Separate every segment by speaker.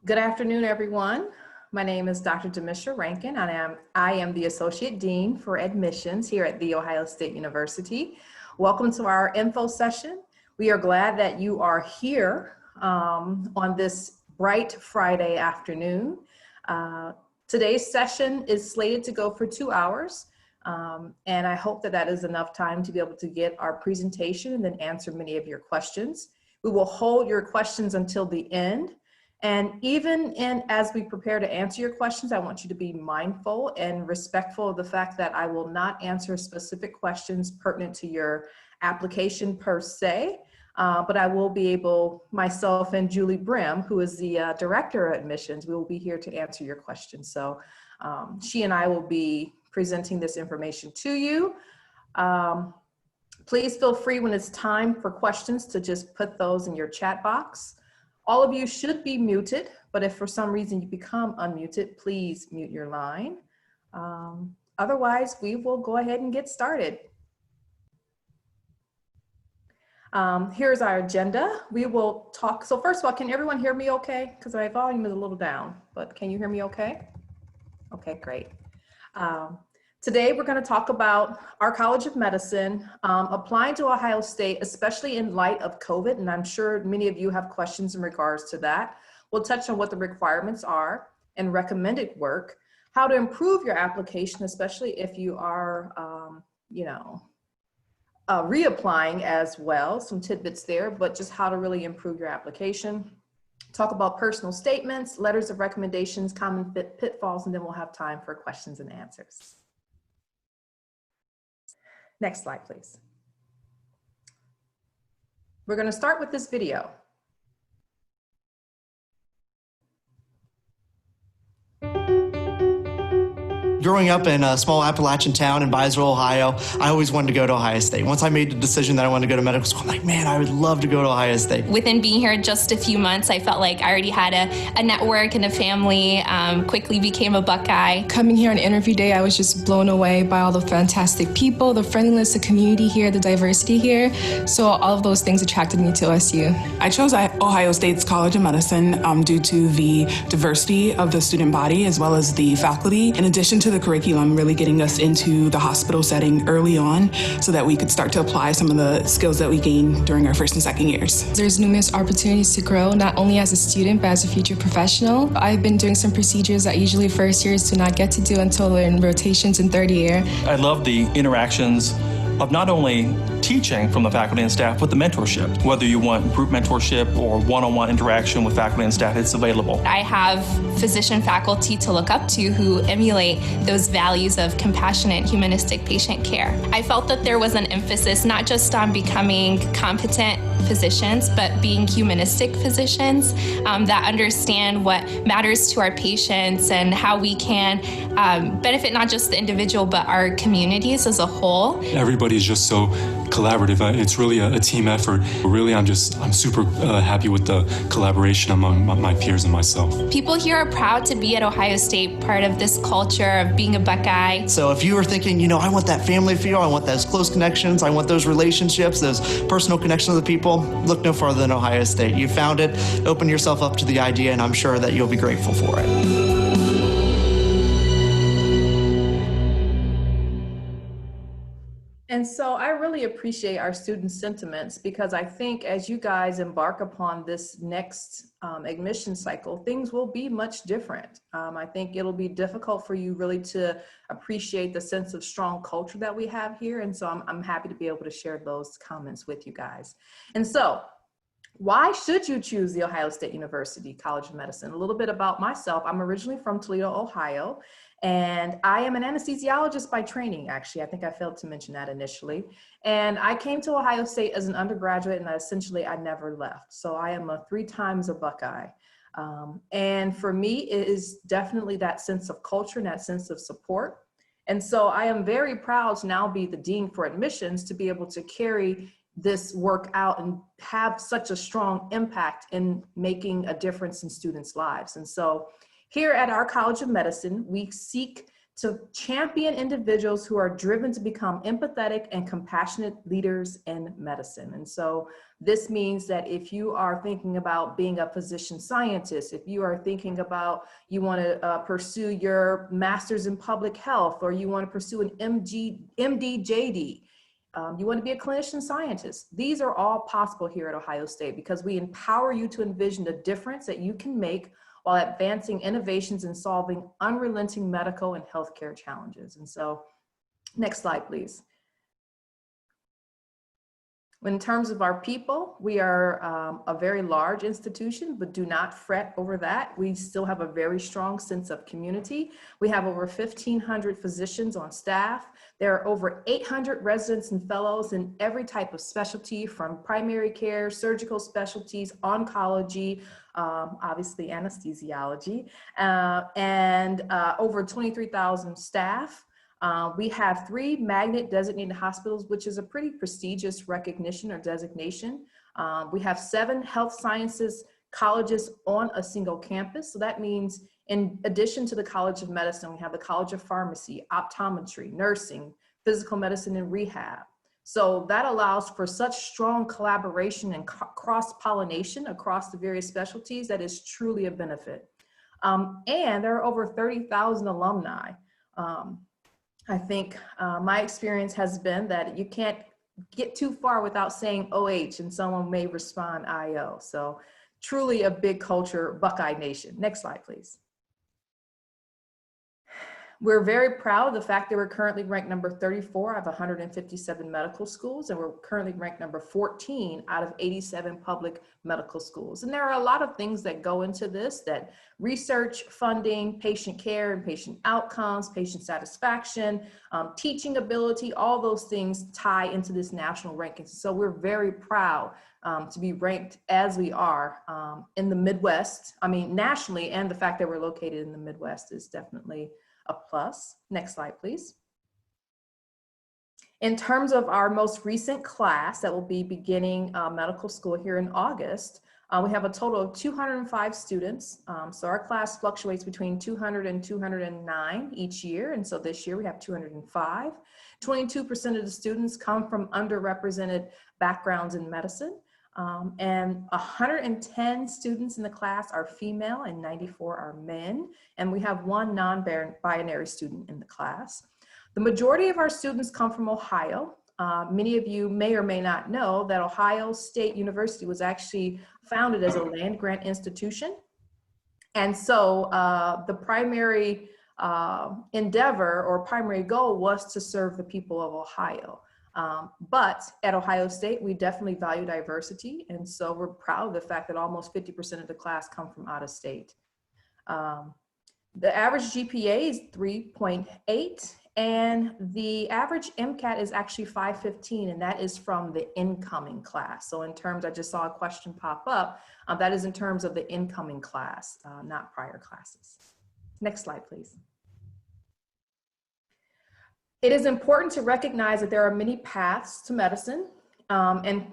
Speaker 1: Good afternoon, everyone. My name is Dr. Demicha Rankin, and I am the Associate Dean for Admissions here at The Ohio State University. Welcome to our info session. We are glad that you are here on this bright Friday afternoon. Today's session is slated to go for 2 hours, and I hope that that is enough time to be able to get our presentation and then answer many of your questions. We will hold your questions until the end. And even as we prepare to answer your questions, I want you to be mindful and respectful of the fact that I will not answer specific questions pertinent to your application per se, but I will be able, myself and Julie Brim, who is the Director of Admissions, we will be here to answer your questions. So she and I will be presenting this information to you. Please feel free when it's time for questions to just put those in your chat box. All of you should be muted, but if for some reason you become unmuted, please mute your line. Otherwise, we will go ahead and get started. Here's our agenda. We will talk. So first of all, can everyone hear me okay? Because my volume is a little down, but can you hear me okay? Okay, great. Today, we're going to talk about our College of Medicine, applying to Ohio State, especially in light of COVID, and I'm sure many of you have questions in regards to that. We'll touch on what the requirements are and recommended work, how to improve your application, especially if you are, reapplying as well, some tidbits there, but just how to really improve your application. Talk about personal statements, letters of recommendations, common pitfalls, and then we'll have time for questions and answers. Next slide, please. We're going to start with this video.
Speaker 2: Growing up in a small Appalachian town in Byesville, Ohio, I always wanted to go to Ohio State. Once I made the decision that I wanted to go to medical school, I'm like, man, I would love to go to Ohio State.
Speaker 3: Within being here just a few months, I felt like I already had a network and a family, quickly became a Buckeye.
Speaker 4: Coming here on interview day, I was just blown away by all the fantastic people, the friendliness, the community here, the diversity here. So all of those things attracted me to OSU.
Speaker 5: I chose Ohio State's College of Medicine due to the diversity of the student body as well as the faculty. In addition to the curriculum, really getting us into the hospital setting early on so that we could start to apply some of the skills that we gained during our first and second years.
Speaker 4: There's numerous opportunities to grow, not only as a student, but as a future professional. I've been doing some procedures that usually first years do not get to do until they're in rotations in third year.
Speaker 6: I love the interactions of not only teaching from the faculty and staff, but the mentorship. Whether you want group mentorship or one-on-one interaction with faculty and staff, it's available.
Speaker 3: I have physician faculty to look up to who emulate those values of compassionate, humanistic patient care. I felt that there was an emphasis not just on becoming competent physicians, but being humanistic physicians that understand what matters to our patients and how we can benefit not just the individual, but our communities as a whole.
Speaker 7: Everybody's just so collaborative. It's really a team effort. Really, I'm super happy with the collaboration among my peers and myself.
Speaker 3: People here are proud to be at Ohio State, part of this culture of being a Buckeye.
Speaker 2: So if you are thinking, I want that family feel, I want those close connections, I want those relationships, those personal connections with people, look no further than Ohio State. You found it, open yourself up to the idea, and I'm sure that you'll be grateful for it.
Speaker 1: And so I really appreciate our student sentiments, because I think as you guys embark upon this next admission cycle, things will be much different. I think it'll be difficult for you really to appreciate the sense of strong culture that we have here. And so I'm happy to be able to share those comments with you guys. And so why should you choose the Ohio State University College of Medicine? A little bit about myself. I'm originally from Toledo, Ohio. And I am an anesthesiologist by training, actually. I think I failed to mention that initially. And I came to Ohio State as an undergraduate, and I never left. So I am 3 times a Buckeye. And for me, it is definitely that sense of culture and that sense of support. And so I am very proud to now be the Dean for Admissions, to be able to carry this work out and have such a strong impact in making a difference in students' lives. And so here at our College of Medicine, we seek to champion individuals who are driven to become empathetic and compassionate leaders in medicine. And so this means that if you are thinking about being a physician scientist, if you are thinking about you want to pursue your master's in public health, or you want to pursue an MD, JD, you want to be a clinician scientist, these are all possible here at Ohio State because we empower you to envision the difference that you can make while advancing innovations and solving unrelenting medical and healthcare challenges. And so, next slide, please. In terms of our people, we are a very large institution, but do not fret over that. We still have a very strong sense of community. We have over 1,500 physicians on staff. There are over 800 residents and fellows in every type of specialty, from primary care, surgical specialties, oncology, obviously anesthesiology, and over 23,000 staff. We have 3 magnet designated hospitals, which is a pretty prestigious recognition or designation. We have 7 health sciences colleges on a single campus. So that means in addition to the College of Medicine, we have the College of Pharmacy, Optometry, Nursing, Physical Medicine, and Rehab. So that allows for such strong collaboration and cross-pollination across the various specialties that is truly a benefit. And there are over 30,000 alumni. I think my experience has been that you can't get too far without saying OH and someone may respond IO. So truly a big culture, Buckeye Nation. Next slide, please. We're very proud of the fact that we're currently ranked number 34 out of 157 medical schools, and we're currently ranked number 14 out of 87 public medical schools. And there are a lot of things that go into this, that research, funding, patient care and patient outcomes, patient satisfaction, teaching ability, all those things tie into this national ranking. So we're very proud to be ranked as we are in the Midwest. I mean, nationally, and the fact that we're located in the Midwest is definitely a plus. Next slide, please. In terms of our most recent class that will be beginning medical school here in August, we have a total of 205 students. So our class fluctuates between 200 and 209 each year. And so this year we have 205. 22% of the students come from underrepresented backgrounds in medicine. And 110 students in the class are female and 94 are men. And we have 1 non-binary student in the class. The majority of our students come from Ohio. Many of you may or may not know that Ohio State University was actually founded as a land grant institution. And so the primary endeavor or primary goal was to serve the people of Ohio. But at Ohio State, we definitely value diversity. And so we're proud of the fact that almost 50% of the class come from out of state. The average GPA is 3.8, and the average MCAT is actually 515, and that is from the incoming class. So in terms, I just saw a question pop up, that is in terms of the incoming class, not prior classes. Next slide, please. It is important to recognize that there are many paths to medicine and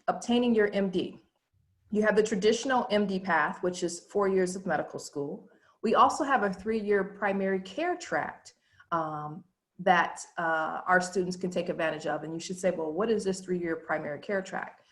Speaker 1: obtaining your MD. You have the traditional MD path, which is 4 years of medical school. We also have a 3-year primary care tract that our students can take advantage of. And you should say, well, what is this 3-year primary care tract?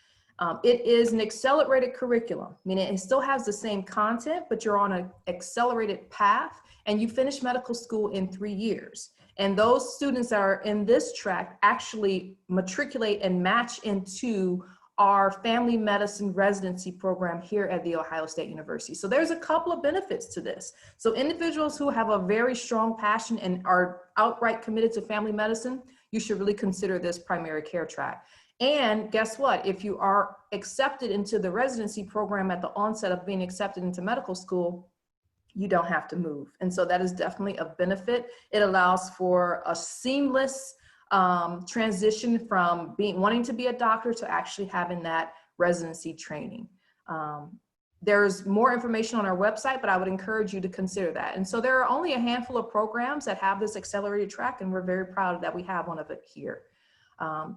Speaker 1: It is an accelerated curriculum, meaning it still has the same content, but you're on an accelerated path and you finish medical school in 3 years. And those students that are in this track actually matriculate and match into our family medicine residency program here at The Ohio State University. So there's a couple of benefits to this. So individuals who have a very strong passion and are outright committed to family medicine, you should really consider this primary care track. And guess what? If you are accepted into the residency program at the onset of being accepted into medical school, you don't have to move. And so that is definitely a benefit. It allows for a seamless transition from wanting to be a doctor to actually having that residency training. There's more information on our website, but I would encourage you to consider that. And so there are only a handful of programs that have this accelerated track, and we're very proud that we have one of it here.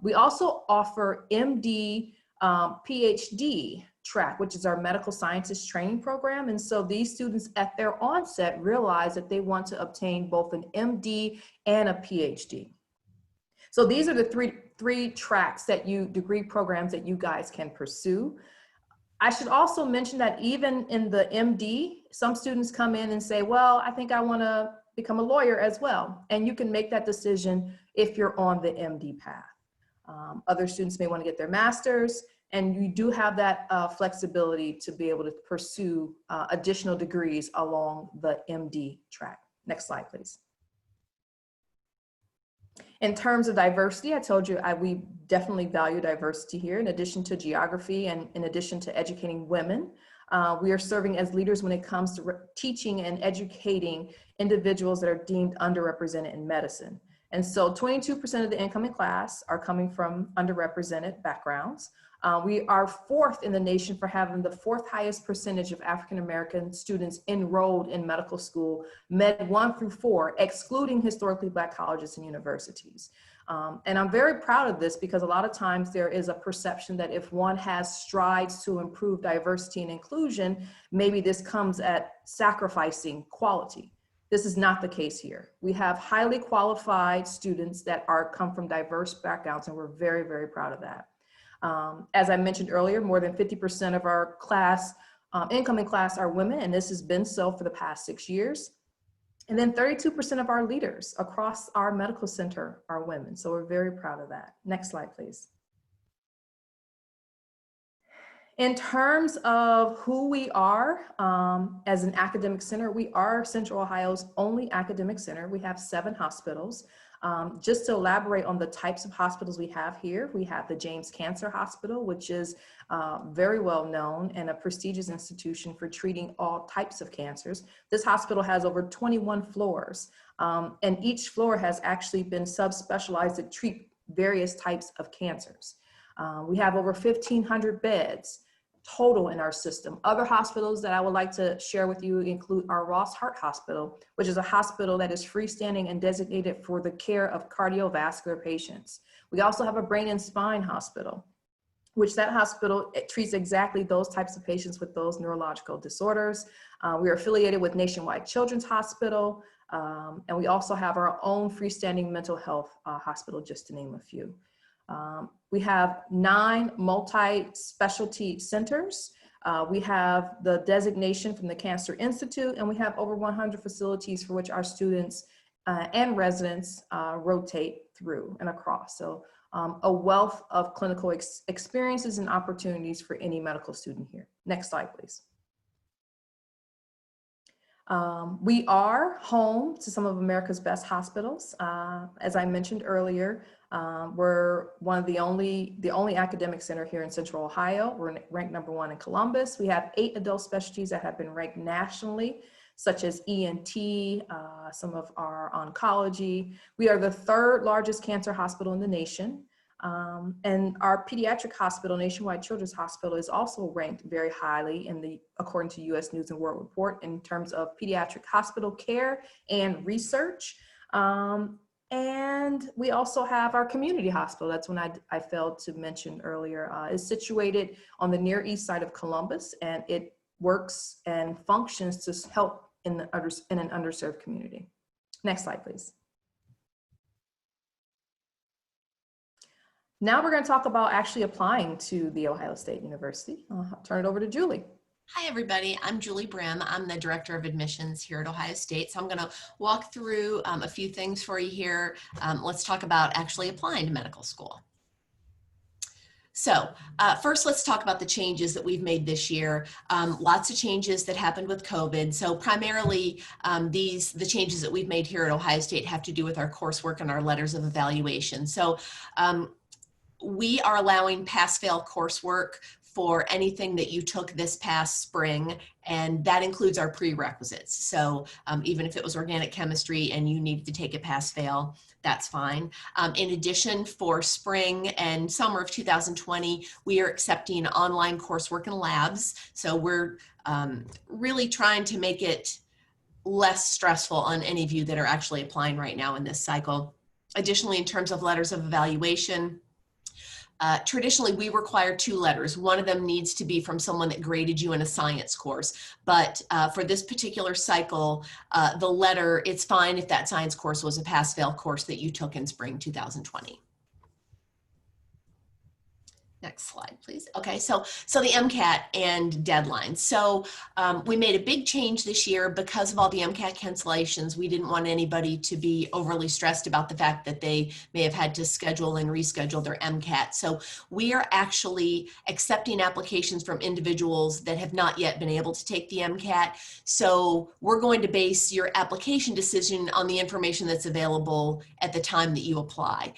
Speaker 1: We also offer MD, PhD track, which is our medical scientist training program. And so these students at their onset realize that they want to obtain both an MD and a PhD. So these are the three tracks that degree programs that you guys can pursue. I should also mention that even in the MD, some students come in and say, well, I think I want to become a lawyer as well. And you can make that decision if you're on the MD path. Other students may want to get their master's, and you do have that flexibility to be able to pursue additional degrees along the MD track. Next slide, please. In terms of diversity, I told you we definitely value diversity here. In addition to geography and in addition to educating women, we are serving as leaders when it comes to teaching and educating individuals that are deemed underrepresented in medicine. And so 22% of the incoming class are coming from underrepresented backgrounds. We are fourth in the nation for having the fourth highest percentage of African-American students enrolled in medical school, Med 1 through 4, excluding historically Black colleges and universities. And I'm very proud of this because a lot of times there is a perception that if one has strides to improve diversity and inclusion, maybe this comes at sacrificing quality. This is not the case here. We have highly qualified students that come from diverse backgrounds, and we're very, very proud of that. As I mentioned earlier, more than 50% of our class, incoming class, are women, and this has been so for the past 6 years. And then 32% of our leaders across our medical center are women, so we're very proud of that. Next slide, please. In terms of who we are as an academic center, we are Central Ohio's only academic center. We have 7 hospitals. Just to elaborate on the types of hospitals we have here, we have the James Cancer Hospital, which is very well known and a prestigious institution for treating all types of cancers. This hospital has over 21 floors, and each floor has actually been subspecialized to treat various types of cancers. We have over 1,500 beds total in our system. Other hospitals that I would like to share with you include our Ross Heart Hospital, which is a hospital that is freestanding and designated for the care of cardiovascular patients. We also have a brain and spine hospital, which that hospital treats exactly those types of patients with those neurological disorders. We are affiliated with Nationwide Children's Hospital, and we also have our own freestanding mental health hospital, just to name a few. We have 9 multi-specialty centers. We have the designation from the Cancer Institute, and we have over 100 facilities for which our students and residents rotate through and across. So a wealth of clinical experiences and opportunities for any medical student here. Next slide, please. We are home to some of America's best hospitals. As I mentioned earlier, we're one of the only academic center here in Central Ohio. We're ranked #1 in Columbus. We have 8 adult specialties that have been ranked nationally, such as ENT, some of our oncology. We are the 3rd largest cancer hospital in the nation. And our pediatric hospital, Nationwide Children's Hospital, is also ranked very highly according to U.S. News and World Report in terms of pediatric hospital care and research. And we also have our community hospital. That's one I failed to mention earlier. It's situated on the near east side of Columbus, and it works and functions to help in an underserved community. Next slide, please. Now we're going to talk about actually applying to The Ohio State University. I'll turn it over to Julie.
Speaker 8: Hi, everybody. I'm Julie Brim. I'm the Director of Admissions here at Ohio State. So I'm going to walk through a few things for you here. Let's talk about actually applying to medical school. So first, let's talk about the changes that we've made this year. Lots of changes that happened with COVID. So primarily, the changes that we've made here at Ohio State have to do with our coursework and our letters of evaluation. So we are allowing pass-fail coursework for anything that you took this past spring, and that includes our prerequisites. So even if it was organic chemistry and you needed to take it pass-fail, that's fine. In addition, for spring and summer of 2020, we are accepting online coursework and labs. So we're really trying to make it less stressful on any of you that are actually applying right now in this cycle. Additionally, in terms of letters of evaluation, Traditionally, we require 2 letters. One of them needs to be from someone that graded you in a science course. But for this particular cycle, the letter, it's fine if that science course was a pass-fail course that you took in spring 2020. Next slide, please. Okay, so the MCAT and deadlines. So we made a big change this year because of all the MCAT cancellations. We didn't want anybody to be overly stressed about the fact that they may have had to schedule and reschedule their MCAT. So we are actually accepting applications from individuals that have not yet been able to take the MCAT. So we're going to base your application decision on the information that's available at the time that you apply.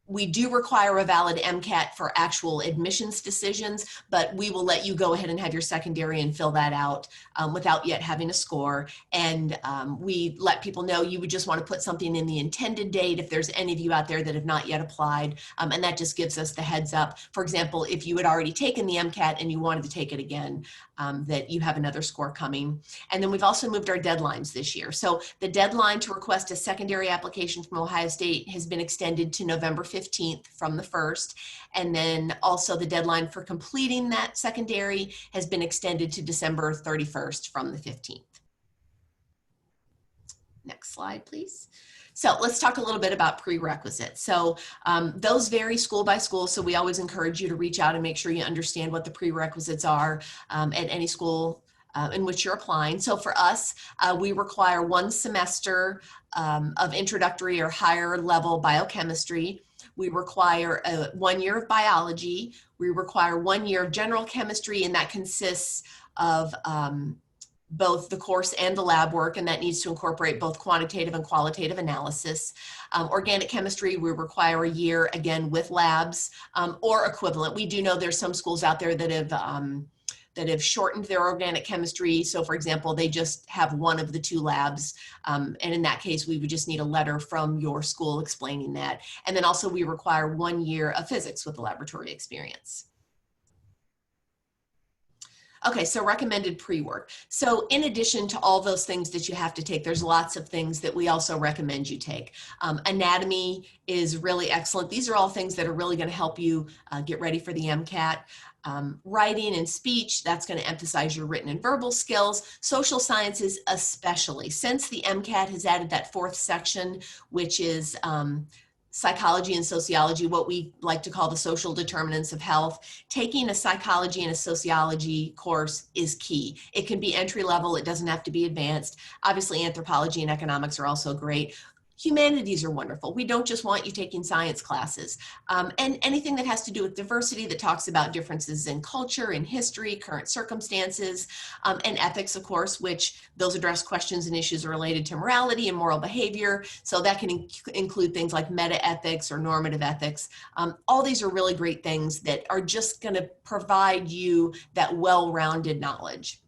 Speaker 8: We do require a valid MCAT for actual admissions decisions, but we will let you go ahead and have your secondary and fill that out without yet having a score. And we let people know you would just want to put something in the intended date if there's any of you out there that have not yet applied. And that just gives us the heads up. For example, if you had already taken the MCAT and you wanted to take it again, that you have another score coming. And then we've also moved our deadlines this year. So the deadline to request a secondary application from Ohio State has been extended to November 15th from the 1st. And then also the deadline for completing that secondary has been extended to December 31st from the 15th. Next slide, please. So let's talk a little bit about prerequisites. So those vary school by school. So we always encourage you to reach out and make sure you understand what the prerequisites are at any school in which you're applying. So for us, we require 1 semester of introductory or higher level biochemistry. We require 1 year of biology. We require 1 year of general chemistry, and that consists of both the course and the lab work, and that needs to incorporate both quantitative and qualitative analysis. Organic chemistry, we require a year, again, with labs or equivalent. We do know there's some schools out there that have shortened their organic chemistry. So for example, they just have 1 of the 2 labs. And in that case, we would just need a letter from your school explaining that. And then also we require 1 year of physics with a laboratory experience. Okay, so recommended pre-work. So in addition to all those things that you have to take, there's lots of things that we also recommend you take. Anatomy is really excellent. These are all things that are really going to help you get ready for the MCAT. Writing and speech, that's going to emphasize your written and verbal skills. Social sciences especially. Since the MCAT has added that 4th section, which is psychology and sociology, what we like to call the social determinants of health. Taking a psychology and a sociology course is key. It can be entry level, it doesn't have to be advanced. Obviously, anthropology and economics are also great. Humanities are wonderful. We don't just want you taking science classes. And anything that has to do with diversity, that talks about differences in culture, in history, current circumstances, and ethics, of course, which those address questions and issues related to morality and moral behavior. So that can include things like meta-ethics or normative ethics. All these are really great things that are just going to provide you that well-rounded knowledge.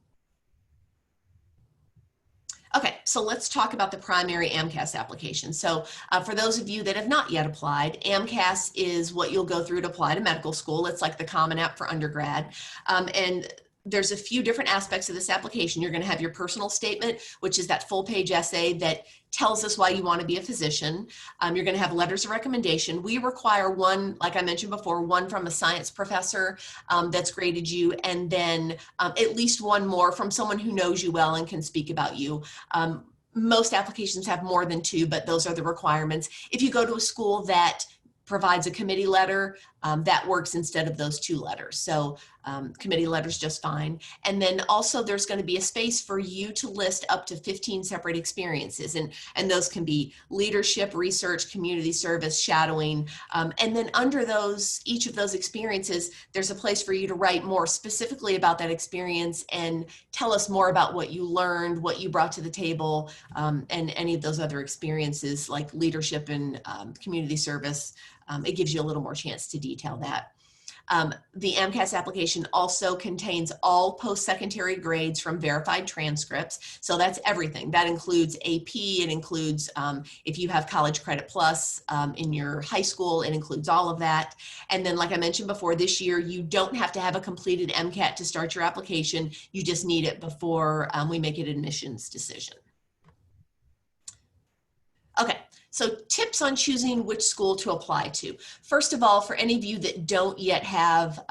Speaker 8: Okay, so let's talk about the primary AMCAS application. So for those of you that have not yet applied, AMCAS is what you'll go through to apply to medical school. It's like the Common App for undergrad. And there's a few different aspects of this application. You're going to have your personal statement, which is that full-page essay that tells us why you want to be a physician. You're going to have letters of recommendation. We require 1, like I mentioned before, 1 from a science professor that's graded you, and then at least 1 more from someone who knows you well and can speak about you. Most applications have more than 2, but those are the requirements. If you go to a school that provides a committee letter, that works instead of those 2 letters. So committee letters just fine. And then also there's going to be a space for you to list up to 15 separate experiences. And those can be leadership, research, community service, shadowing. And then under those, each of those experiences, there's a place for you to write more specifically about that experience and tell us more about what you learned, what you brought to the table, and any of those other experiences like leadership and community service. It gives you a little more chance to detail that. The AMCAS application also contains all post-secondary grades from verified transcripts. So that's everything. That includes AP, it includes if you have College Credit Plus in your high school, it includes all of that. And then like I mentioned before, this year you don't have to have a completed MCAT to start your application. You just need it before we make an admissions decision. Okay. So tips on choosing which school to apply to. First of all, for any of you that don't yet have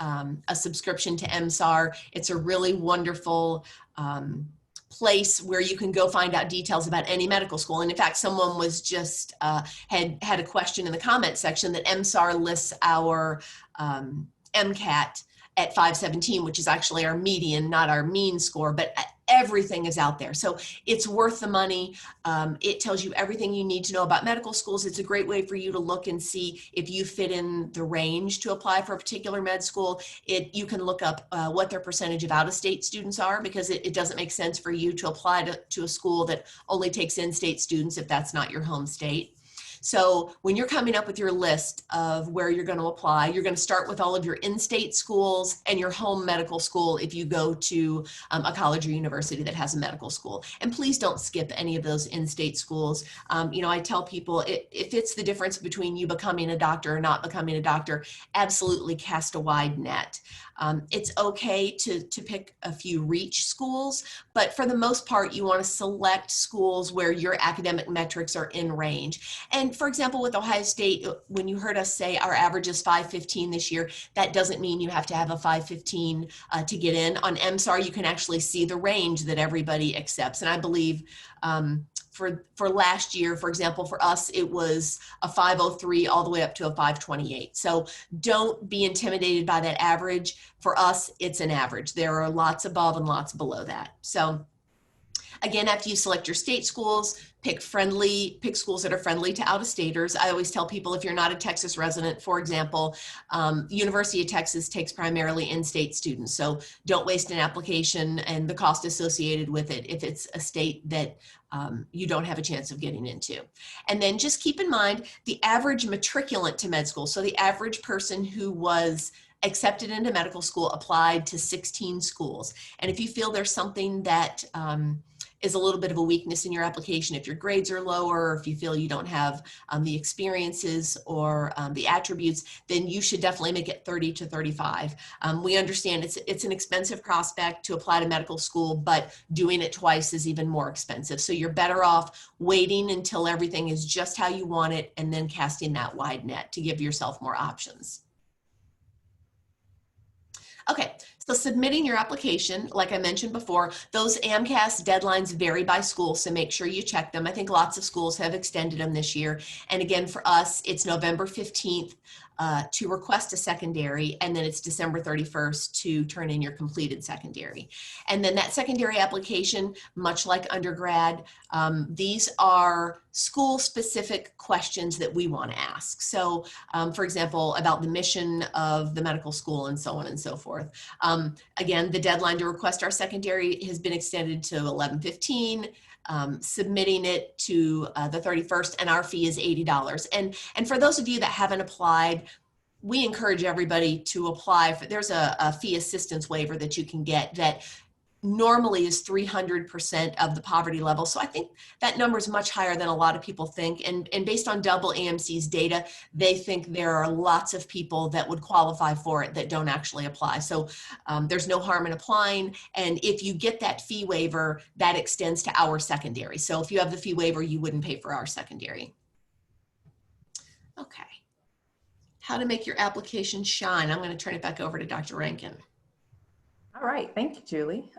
Speaker 8: a subscription to MSAR, it's a really wonderful place where you can go find out details about any medical school. And in fact, someone was just had a question in the comment section that MSAR lists our MCAT at 517, which is actually our median, not our mean score, but everything is out there. So it's worth the money. It tells you everything you need to know about medical schools. It's a great way for you to look and see if you fit in the range to apply for a particular med school. You can look up what their percentage of out-of-state students are, because it doesn't make sense for you to apply to a school that only takes in-state students if that's not your home state. So when you're coming up with your list of where you're going to apply, you're going to start with all of your in-state schools and your home medical school if you go to a college or university that has a medical school. And please don't skip any of those in-state schools. You know, I tell people if it's the difference between you becoming a doctor or not becoming a doctor, absolutely cast a wide net. It's okay to pick a few reach schools, but for the most part, you want to select schools where your academic metrics are in range. And for example, with Ohio State, when you heard us say our average is 515 this year, that doesn't mean you have to have a 515 to get in. On MSAR, you can actually see the range that everybody accepts. And I believe for last year, for example, for us, it was a 503 all the way up to a 528. So don't be intimidated by that average. For us, it's an average. There are lots above and lots below that. So again, after you select your state schools, pick schools that are friendly to out-of-staters. I always tell people, if you're not a Texas resident, for example, University of Texas takes primarily in-state students. So don't waste an application and the cost associated with it if it's a state that you don't have a chance of getting into. And then just keep in mind the average matriculant to med school. So the average person who was accepted into medical school applied to 16 schools. And if you feel there's something that is a little bit of a weakness in your application, if your grades are lower, or if you feel you don't have the experiences or the attributes, then you should definitely make it 30 to 35. We understand it's an expensive prospect to apply to medical school, but doing it twice is even more expensive. So you're better off waiting until everything is just how you want it and then casting that wide net to give yourself more options. Okay, so submitting your application, like I mentioned before, those AMCAS deadlines vary by school, so make sure you check them. I think lots of schools have extended them this year. And again, for us, it's November 15th to request a secondary, and then it's December 31st to turn in your completed secondary. And then that secondary application, much like undergrad, these are school-specific questions that we want to ask. So, for example, about the mission of the medical school and so on and so forth. Again, the deadline to request our secondary has been extended to 11/15. Submitting it to the 31st, and our fee is $80. And for those of you that haven't applied, we encourage everybody to apply. There's a fee assistance waiver that you can get that normally is 300% of the poverty level. So I think that number is much higher than a lot of people think. And based on Double AMC's data, they think there are lots of people that would qualify for it that don't actually apply. So there's no harm in applying. And if you get that fee waiver, that extends to our secondary. So if you have the fee waiver, you wouldn't pay for our secondary. Okay. How to make your application shine. I'm going to turn it back over to Dr. Rankin.
Speaker 1: All right, thank you, Julie.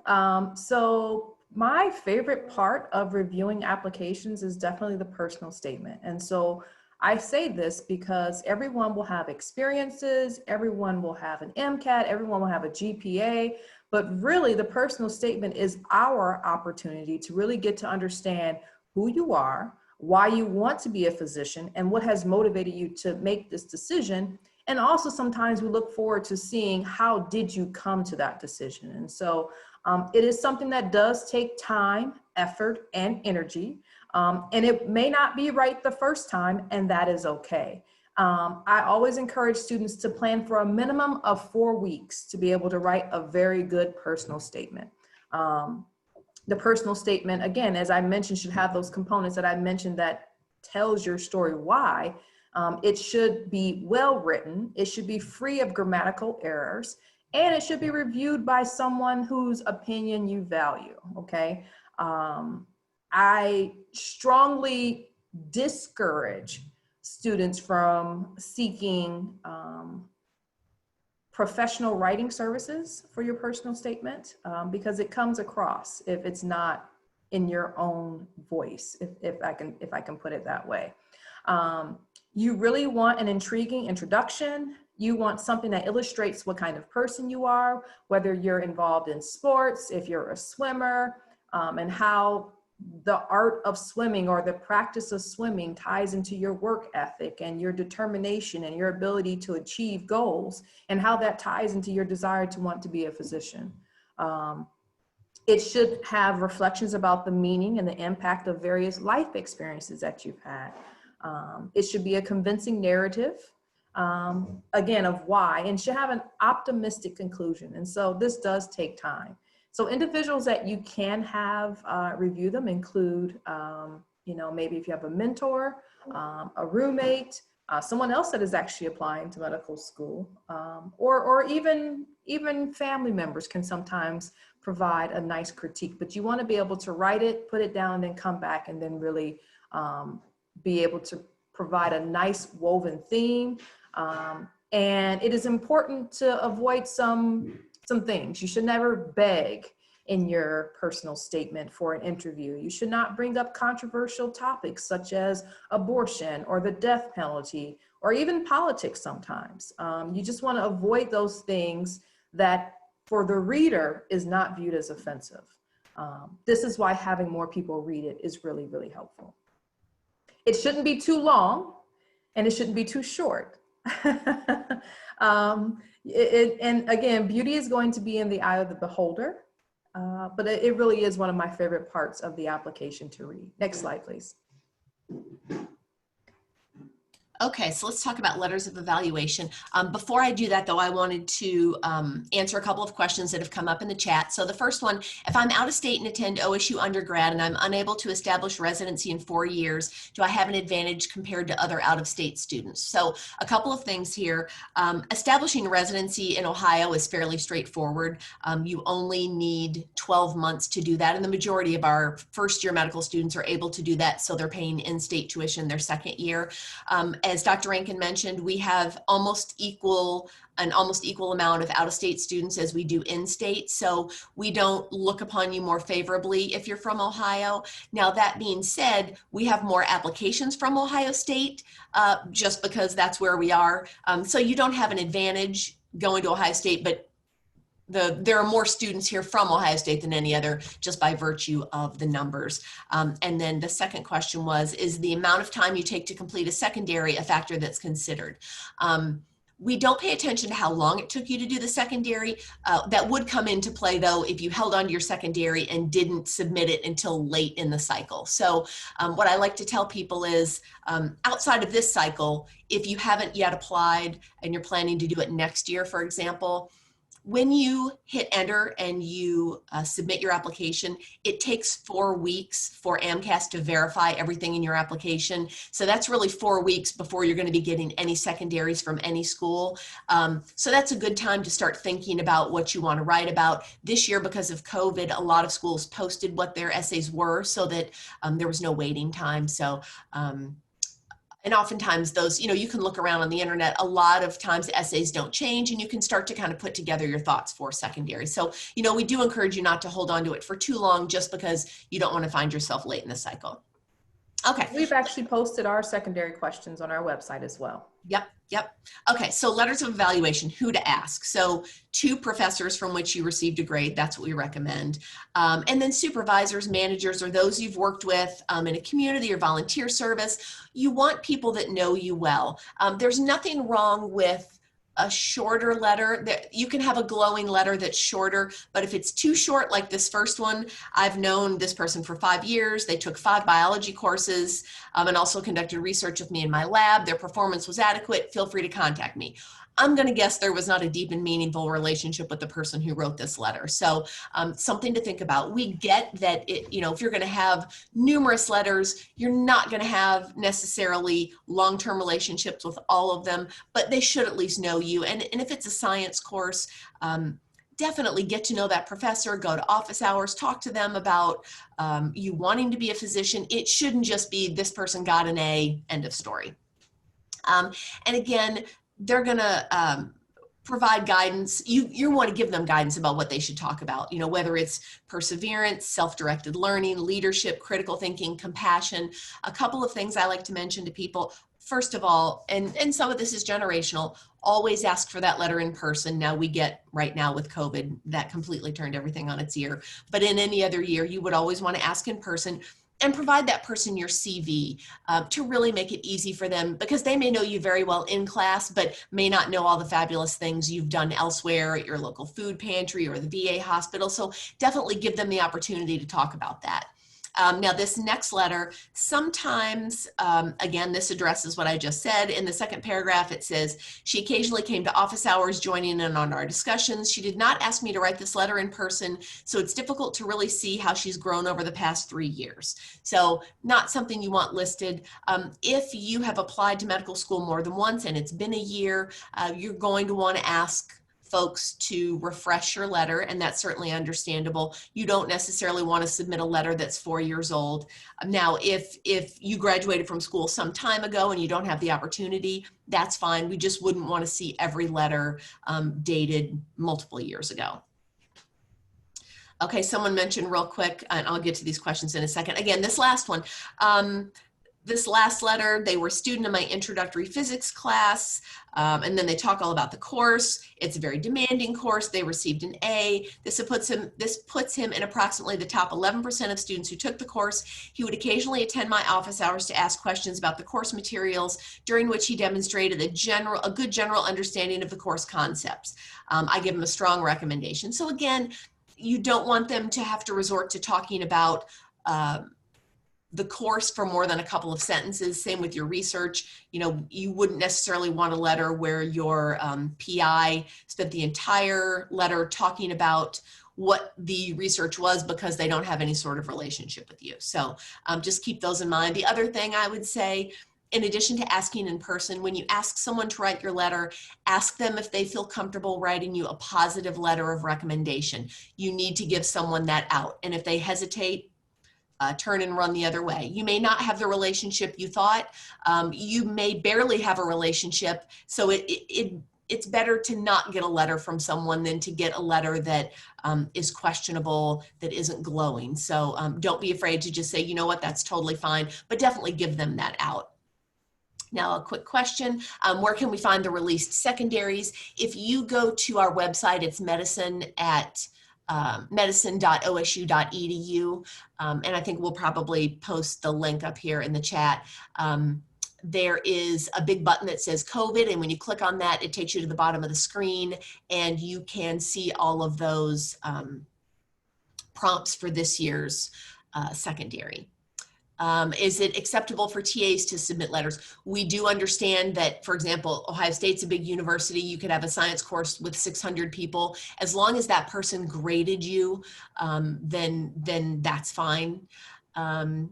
Speaker 1: So my favorite part of reviewing applications is definitely the personal statement. And so I say this because everyone will have experiences, everyone will have an MCAT, everyone will have a GPA, but really the personal statement is our opportunity to really get to understand who you are, why you want to be a physician, and what has motivated you to make this decision. And also sometimes we look forward to seeing how did you come to that decision. And so it is something that does take time, effort, and energy. And it may not be right the first time, and that is okay. I always encourage students to plan for a minimum of 4 weeks to be able to write a very good personal statement. The personal statement, again, as I mentioned, should have those components that I mentioned that tells your story why. It should be well written, it should be free of grammatical errors, and it should be reviewed by someone whose opinion you value, okay? I strongly discourage students from seeking professional writing services for your personal statement, because it comes across if it's not in your own voice, if I can put it that way. You really want an intriguing introduction. You want something that illustrates what kind of person you are, whether you're involved in sports, if you're a swimmer, and how the art of swimming or the practice of swimming ties into your work ethic and your determination and your ability to achieve goals, and how that ties into your desire to want to be a physician. It should have reflections about the meaning and the impact of various life experiences that you've had. It should be a convincing narrative, again, of why, and should have an optimistic conclusion. And so this does take time. So individuals that you can have review them include, maybe if you have a mentor, a roommate, someone else that is actually applying to medical school, or even family members can sometimes provide a nice critique. But you want to be able to write it, put it down, and then come back and then really be able to provide a nice woven theme. And it is important to avoid some things. You should never beg in your personal statement for an interview. You should not bring up controversial topics such as abortion or the death penalty or even politics sometimes. You just want to avoid those things that for the reader is not viewed as offensive. This is why having more people read it is really, really helpful. It shouldn't be too long and it shouldn't be too short. And again, beauty is going to be in the eye of the beholder, but it really is one of my favorite parts of the application to read. Next slide, please.
Speaker 8: Okay, so let's talk about letters of evaluation. Before I do that though, I wanted to answer a couple of questions that have come up in the chat. So the first one, if I'm out of state and attend OSU undergrad and I'm unable to establish residency in 4 years, do I have an advantage compared to other out-of-state students? So a couple of things here. Establishing residency in Ohio is fairly straightforward. You only need 12 months to do that, and the majority of our first-year medical students are able to do that, so they're paying in-state tuition their second year. As Dr. Rankin mentioned, we have an almost equal amount of out-of-state students as we do in-state, so we don't look upon you more favorably if you're from Ohio. Now, that being said, we have more applications from Ohio State just because that's where we are. So you don't have an advantage going to Ohio State, but there are more students here from Ohio State than any other just by virtue of the numbers. And then the second question was, is the amount of time you take to complete a secondary a factor that's considered? We don't pay attention to how long it took you to do the secondary. That would come into play though if you held on to your secondary and didn't submit it until late in the cycle. So what I like to tell people is outside of this cycle, if you haven't yet applied and you're planning to do it next year, for example, when you hit enter and you submit your application, it takes 4 weeks for AMCAS to verify everything in your application. So that's really 4 weeks before you're going to be getting any secondaries from any school. So that's a good time to start thinking about what you want to write about. This year, because of COVID, a lot of schools posted what their essays were so that there was no waiting time. So and oftentimes those, you can look around on the internet, a lot of times essays don't change and you can start to kind of put together your thoughts for secondary. So, we do encourage you not to hold on to it for too long just because you don't want to find yourself late in the cycle. Okay.
Speaker 1: We've actually posted our secondary questions on our website as well.
Speaker 8: Yep. Okay, so letters of evaluation, who to ask. So 2 professors from which you received a grade, that's what we recommend. And then supervisors, managers, or those you've worked with in a community or volunteer service. You want people that know you well. There's nothing wrong with a shorter letter. That you can have a glowing letter that's shorter, but if it's too short, like this first one, I've known this person for 5 years. They took 5 biology courses and also conducted research with me in my lab. Their performance was adequate. Feel free to contact me. I'm going to guess there was not a deep and meaningful relationship with the person who wrote this letter. So something to think about. We get that if you're going to have numerous letters, you're not going to have necessarily long-term relationships with all of them, but they should at least know you. And if it's a science course, definitely get to know that professor, go to office hours, talk to them about you wanting to be a physician. It shouldn't just be this person got an A, end of story. And again, they're gonna provide guidance. You want to give them guidance about what they should talk about, you know, whether it's perseverance, self-directed learning, leadership, critical thinking, compassion. A couple of things I like to mention to people. First of all, and some of this is generational, always ask for that letter in person. Now we get, right now with COVID, that completely turned everything on its ear. But in any other year, you would always want to ask in person and provide that person your CV to really make it easy for them, because they may know you very well in class, but may not know all the fabulous things you've done elsewhere at your local food pantry or the VA hospital. So definitely give them the opportunity to talk about that. Now this next letter, sometimes, again, this addresses what I just said. In the second paragraph, it says, she occasionally came to office hours, joining in on our discussions. She did not ask me to write this letter in person, so it's difficult to really see how she's grown over the past 3 years. So not something you want listed. If you have applied to medical school more than once and it's been a year, you're going to want to ask folks to refresh your letter, and that's certainly understandable. You don't necessarily want to submit a letter that's 4 years old. Now, if you graduated from school some time ago and you don't have the opportunity, that's fine. We just wouldn't want to see every letter dated multiple years ago. Okay, someone mentioned real quick, and I'll get to these questions in a second. Again, this last one. This last letter, they were a student in my introductory physics class, and then they talk all about the course. It's a very demanding course. They received an A. This puts him in approximately the top 11% of students who took the course. He would occasionally attend my office hours to ask questions about the course materials, during which he demonstrated a good general understanding of the course concepts. I give him a strong recommendation. So again, you don't want them to have to resort to talking about the course for more than a couple of sentences. Same with your research. You know, you wouldn't necessarily want a letter where your PI spent the entire letter talking about what the research was, because they don't have any sort of relationship with you. So just keep those in mind. The other thing I would say, in addition to asking in person, when you ask someone to write your letter, ask them if they feel comfortable writing you a positive letter of recommendation. You need to give someone that out. And if they hesitate, turn and run the other way. You may not have the relationship you thought. You may barely have a relationship. So it's better to not get a letter from someone than to get a letter that is questionable, that isn't glowing. So don't be afraid to just say, you know what, that's totally fine, but definitely give them that out. Now, a quick question, where can we find the released secondaries? If you go to our website, it's medicine.osu.edu, and I think we'll probably post the link up here in the chat. There is a big button that says COVID, and when you click on that, it takes you to the bottom of the screen, and you can see all of those prompts for this year's secondary. Is it acceptable for TAs to submit letters? We do understand that, for example, Ohio State's a big university. You could have a science course with 600 people. As long as that person graded you, then that's fine.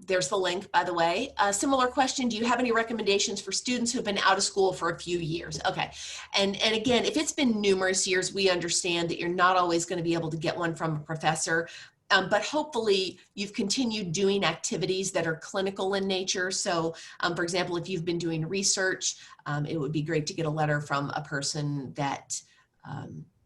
Speaker 8: There's the link, by the way. A similar question, do you have any recommendations for students who have been out of school for a few years? Okay, and again, if it's been numerous years, we understand that you're not always going to be able to get one from a professor. But hopefully you've continued doing activities that are clinical in nature. So for example, if you've been doing research, it would be great to get a letter from a person that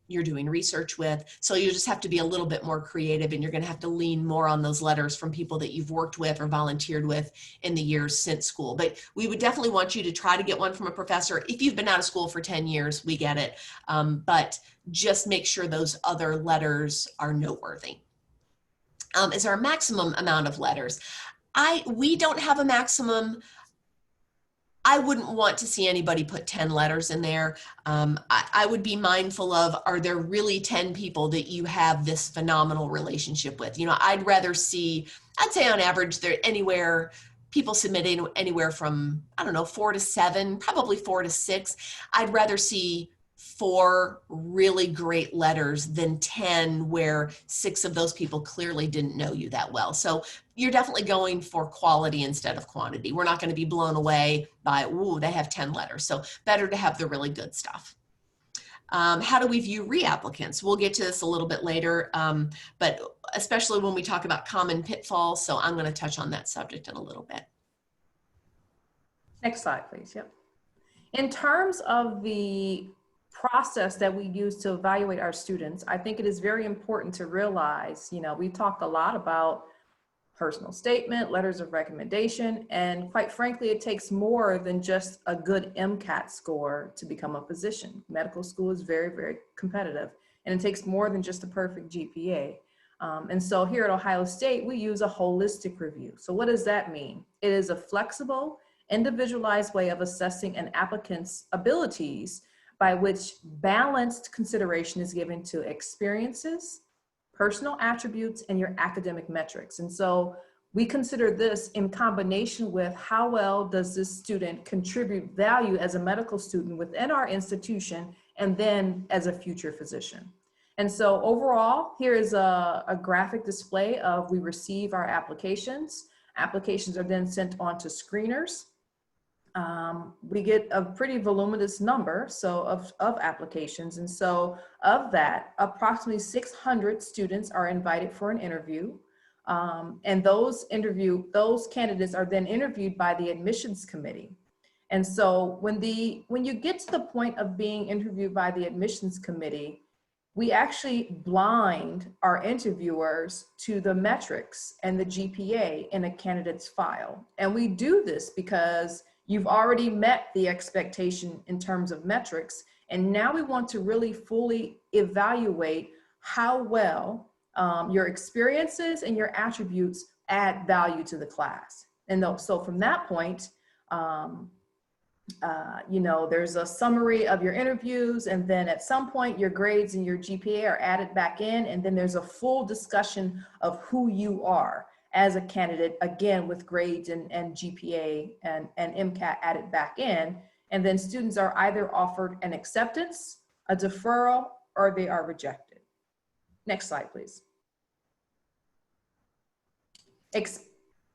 Speaker 8: you're doing research with. So you just have to be a little bit more creative, and you're going to have to lean more on those letters from people that you've worked with or volunteered with in the years since school. But we would definitely want you to try to get one from a professor. If you've been out of school for 10 years, we get it. But just make sure those other letters are noteworthy. Is there a maximum amount of letters? We don't have a maximum. I wouldn't want to see anybody put 10 letters in there. I would be mindful of, are there really 10 people that you have this phenomenal relationship with? You know, I'd rather see, I'd say on average, they're anywhere, people submitting anywhere from, I don't know, 4 to 7, probably 4 to 6. I'd rather see 4 really great letters than 10 where 6 of those people clearly didn't know you that well. So you're definitely going for quality instead of quantity. We're not going to be blown away by, ooh, they have 10 letters. So better to have the really good stuff. How do we view reapplicants? We'll get to this a little bit later, but especially when we talk about common pitfalls. So I'm going to touch on that subject in a little bit.
Speaker 1: Next slide, please. Yep. In terms of the process that we use to evaluate our students, I think it is very important to realize, we talked a lot about personal statement, letters of recommendation, and quite frankly, it takes more than just a good MCAT score to become a physician. Medical school is very, very competitive, and it takes more than just a perfect GPA. And so here at Ohio State, we use a holistic review. So what does that mean? It is a flexible, individualized way of assessing an applicant's abilities by which balanced consideration is given to experiences, personal attributes, and your academic metrics. And so we consider this in combination with how well does this student contribute value as a medical student within our institution and then as a future physician. And so overall, here is a graphic display of we receive our applications. Applications are then sent on to screeners. We get a pretty voluminous number of applications. And so of that, approximately 600 students are invited for an interview. And those candidates are then interviewed by the admissions committee. And so when you get to the point of being interviewed by the admissions committee, we actually blind our interviewers to the metrics and the GPA in a candidate's file. And we do this because you've already met the expectation in terms of metrics. And now we want to really fully evaluate how well your experiences and your attributes add value to the class. And so from that point, there's a summary of your interviews, and then at some point your grades and your GPA are added back in, and then there's a full discussion of who you are as a candidate, again, with grades and GPA and MCAT added back in. And then students are either offered an acceptance, a deferral, or they are rejected. Next slide, please.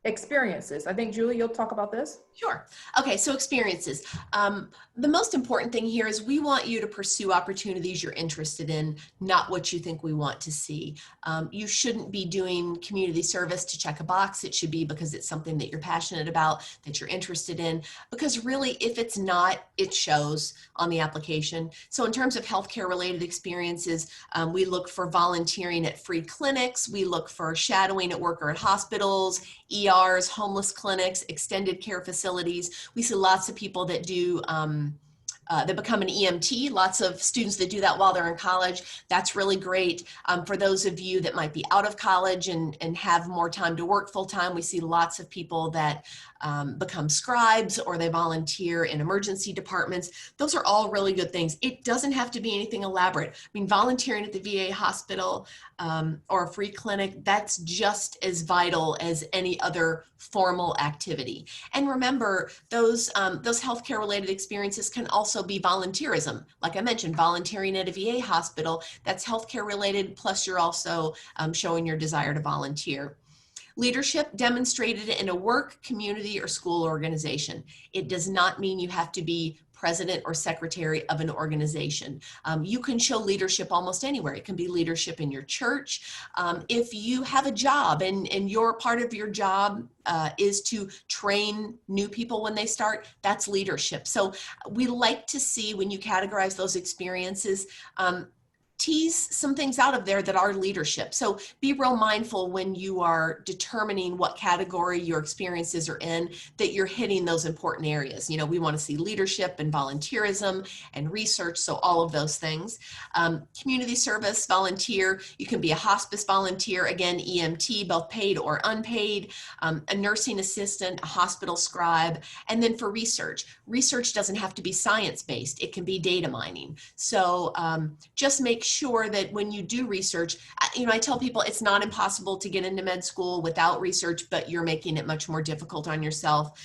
Speaker 1: Experiences. I think, Julie, you'll talk about this.
Speaker 8: Sure. Okay, so experiences. The most important thing here is we want you to pursue opportunities you're interested in, not what you think we want to see. You shouldn't be doing community service to check a box. It should be because it's something that you're passionate about, that you're interested in, because really, if it's not, it shows on the application. So in terms of healthcare related experiences, we look for volunteering at free clinics. We look for shadowing at work or at hospitals, ERs, homeless clinics, extended care facilities. We see lots of people that do that become an EMT, lots of students that do that while they're in college. That's really great. For those of you that might be out of college and have more time to work full time, we see lots of people that become scribes or they volunteer in emergency departments. Those are all really good things. It doesn't have to be anything elaborate. I mean, volunteering at the VA hospital or a free clinic, that's just as vital as any other formal activity. And remember, those healthcare related experiences can also be volunteerism. Like I mentioned, volunteering at a VA hospital, that's healthcare related, plus you're also showing your desire to volunteer. Leadership demonstrated in a work, community, or school organization. It does not mean you have to be president or secretary of an organization. You can show leadership almost anywhere. It can be leadership in your church. If you have a job and your part of your job is to train new people when they start, that's leadership. So we like to see, when you categorize those experiences, tease some things out of there that are leadership. So be real mindful when you are determining what category your experiences are in, that you're hitting those important areas. You know, we want to see leadership and volunteerism and research, so all of those things. Community service, volunteer, you can be a hospice volunteer, again, EMT, both paid or unpaid, a nursing assistant, a hospital scribe, and then for research. Research doesn't have to be science-based, it can be data mining. So just make sure that when you do research, I tell people it's not impossible to get into med school without research, but you're making it much more difficult on yourself.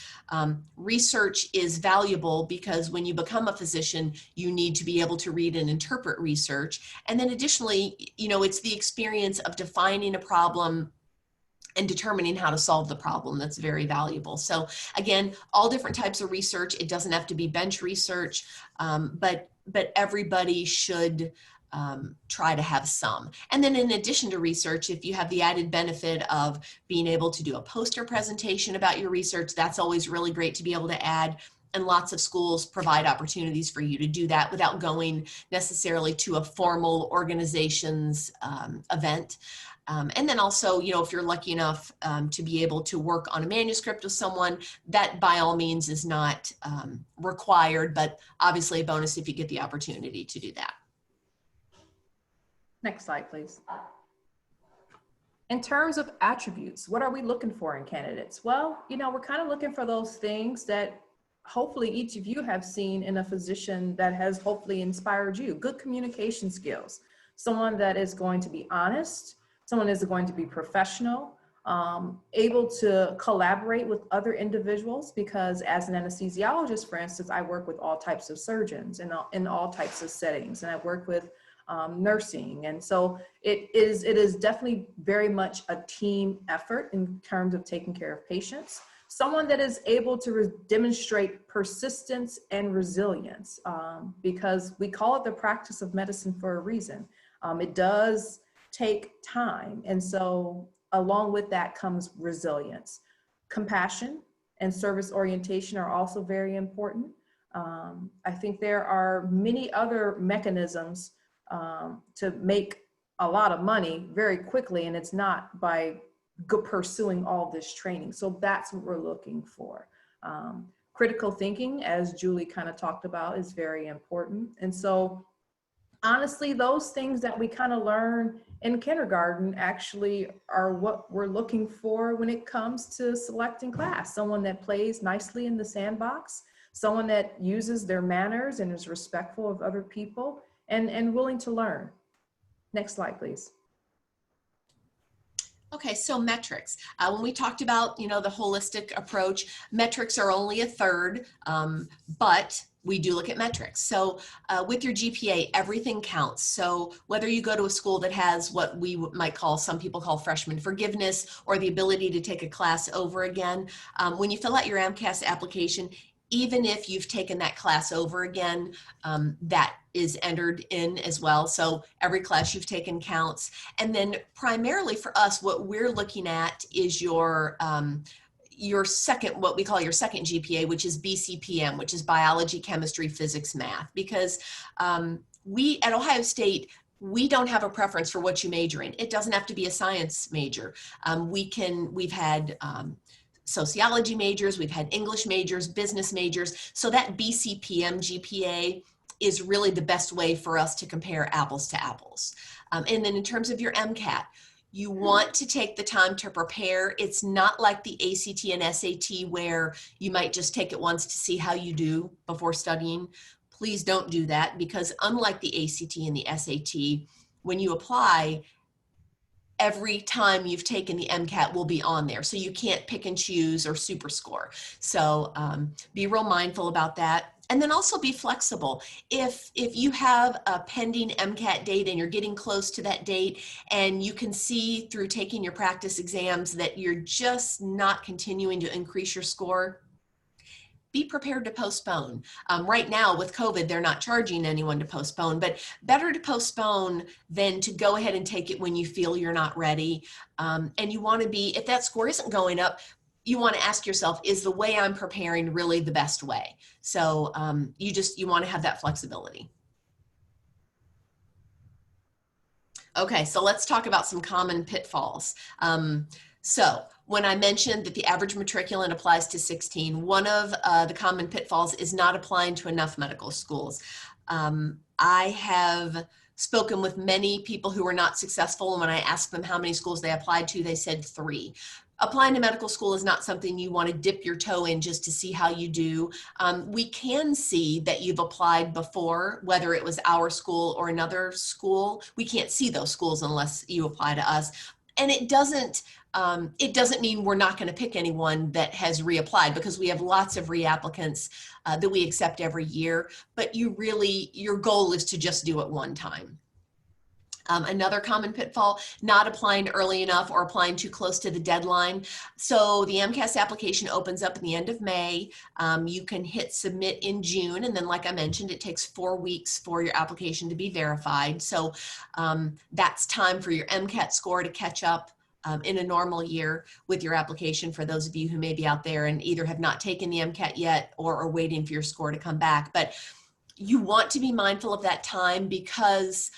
Speaker 8: Research is valuable because when you become a physician, you need to be able to read and interpret research. And then additionally, it's the experience of defining a problem and determining how to solve the problem that's very valuable. So again, all different types of research. It doesn't have to be bench research, but everybody should try to have some. And then in addition to research, if you have the added benefit of being able to do a poster presentation about your research, that's always really great to be able to add. And lots of schools provide opportunities for you to do that without going necessarily to a formal organization's event. And then also, you know, if you're lucky enough to be able to work on a manuscript with someone, that by all means is not required, but obviously a bonus if you get the opportunity to do that.
Speaker 1: Next slide, please. In terms of attributes, what are we looking for in candidates? Well, you know, we're kind of looking for those things that hopefully each of you have seen in a physician that has hopefully inspired you. Good communication skills, someone that is going to be honest, someone is going to be professional, able to collaborate with other individuals, because as an anesthesiologist, for instance, I work with all types of surgeons in all types of settings, and I work with nursing. And so it is definitely very much a team effort in terms of taking care of patients. Someone that is able to demonstrate persistence and resilience, because we call it the practice of medicine for a reason. It does take time. And so along with that comes resilience. Compassion and service orientation are also very important. I think there are many other mechanisms to make a lot of money very quickly, and it's not by pursuing all this training. So that's what we're looking for. Critical thinking, as Julie kind of talked about, is very important. And so honestly, those things that we kind of learn in kindergarten actually are what we're looking for when it comes to selecting class. Someone that plays nicely in the sandbox, someone that uses their manners and is respectful of other people, and willing to learn. Next slide, please.
Speaker 8: Okay, so metrics. When we talked about, you know, the holistic approach, metrics are only a third, but we do look at metrics. So with your GPA, everything counts. So whether you go to a school that has what we might call, some people call freshman forgiveness, or the ability to take a class over again, when you fill out your AMCAS application, even if you've taken that class over again, that is entered in as well. So every class you've taken counts. And then primarily for us, what we're looking at is your second, what we call your second GPA, which is BCPM, which is biology, chemistry, physics, math. Because we at Ohio State, we don't have a preference for what you major in. It doesn't have to be a science major. We've had sociology majors, we've had English majors, business majors. So that BCPM GPA is really the best way for us to compare apples to apples. And then in terms of your MCAT, you want to take the time to prepare. It's not like the ACT and SAT where you might just take it once to see how you do before studying. Please don't do that, because unlike the ACT and the SAT, when you apply, every time you've taken the MCAT will be on there. So you can't pick and choose or super score. So be real mindful about that. And then also be flexible. If you have a pending MCAT date and you're getting close to that date, and you can see through taking your practice exams that you're just not continuing to increase your score, be prepared to postpone. Right now with COVID, they're not charging anyone to postpone, but better to postpone than to go ahead and take it when you feel you're not ready. And you want to be, if that score isn't going up, you want to ask yourself, is the way I'm preparing really the best way? So you want to have that flexibility. Okay, so let's talk about some common pitfalls. So when I mentioned that the average matriculant applies to 16, one of the common pitfalls is not applying to enough medical schools. I have spoken with many people who were not successful, and when I asked them how many schools they applied to, they said 3. Applying to medical school is not something you want to dip your toe in just to see how you do. We can see that you've applied before, whether it was our school or another school. We can't see those schools unless you apply to us. And it doesn't mean we're not going to pick anyone that has reapplied, because we have lots of reapplicants that we accept every year, but your goal is to just do it one time. Another common pitfall, not applying early enough or applying too close to the deadline. So the AMCAS application opens up at the end of May. You can hit submit in June. And then, like I mentioned, it takes 4 weeks for your application to be verified. So that's time for your MCAT score to catch up in a normal year with your application, for those of you who may be out there and either have not taken the MCAT yet or are waiting for your score to come back. But you want to be mindful of that time, because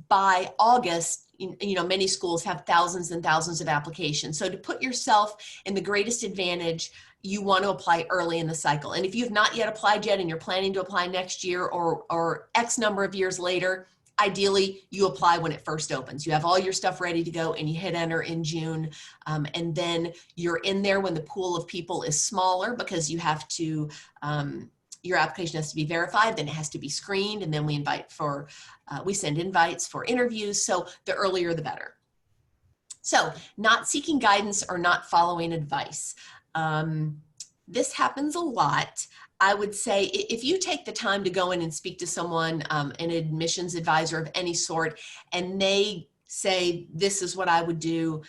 Speaker 8: by August, many schools have thousands and thousands of applications. So to put yourself in the greatest advantage, you want to apply early in the cycle. And if you have not yet applied yet and you're planning to apply next year or X number of years later, ideally you apply when it first opens. You have all your stuff ready to go and you hit enter in June. And then you're in there when the pool of people is smaller, because you have to, your application has to be verified, then it has to be screened, and then we send invites for interviews. So the earlier the better. So not seeking guidance or not following advice. This happens a lot. I would say if you take the time to go in and speak to someone, an admissions advisor of any sort, and they say, this is what I would do,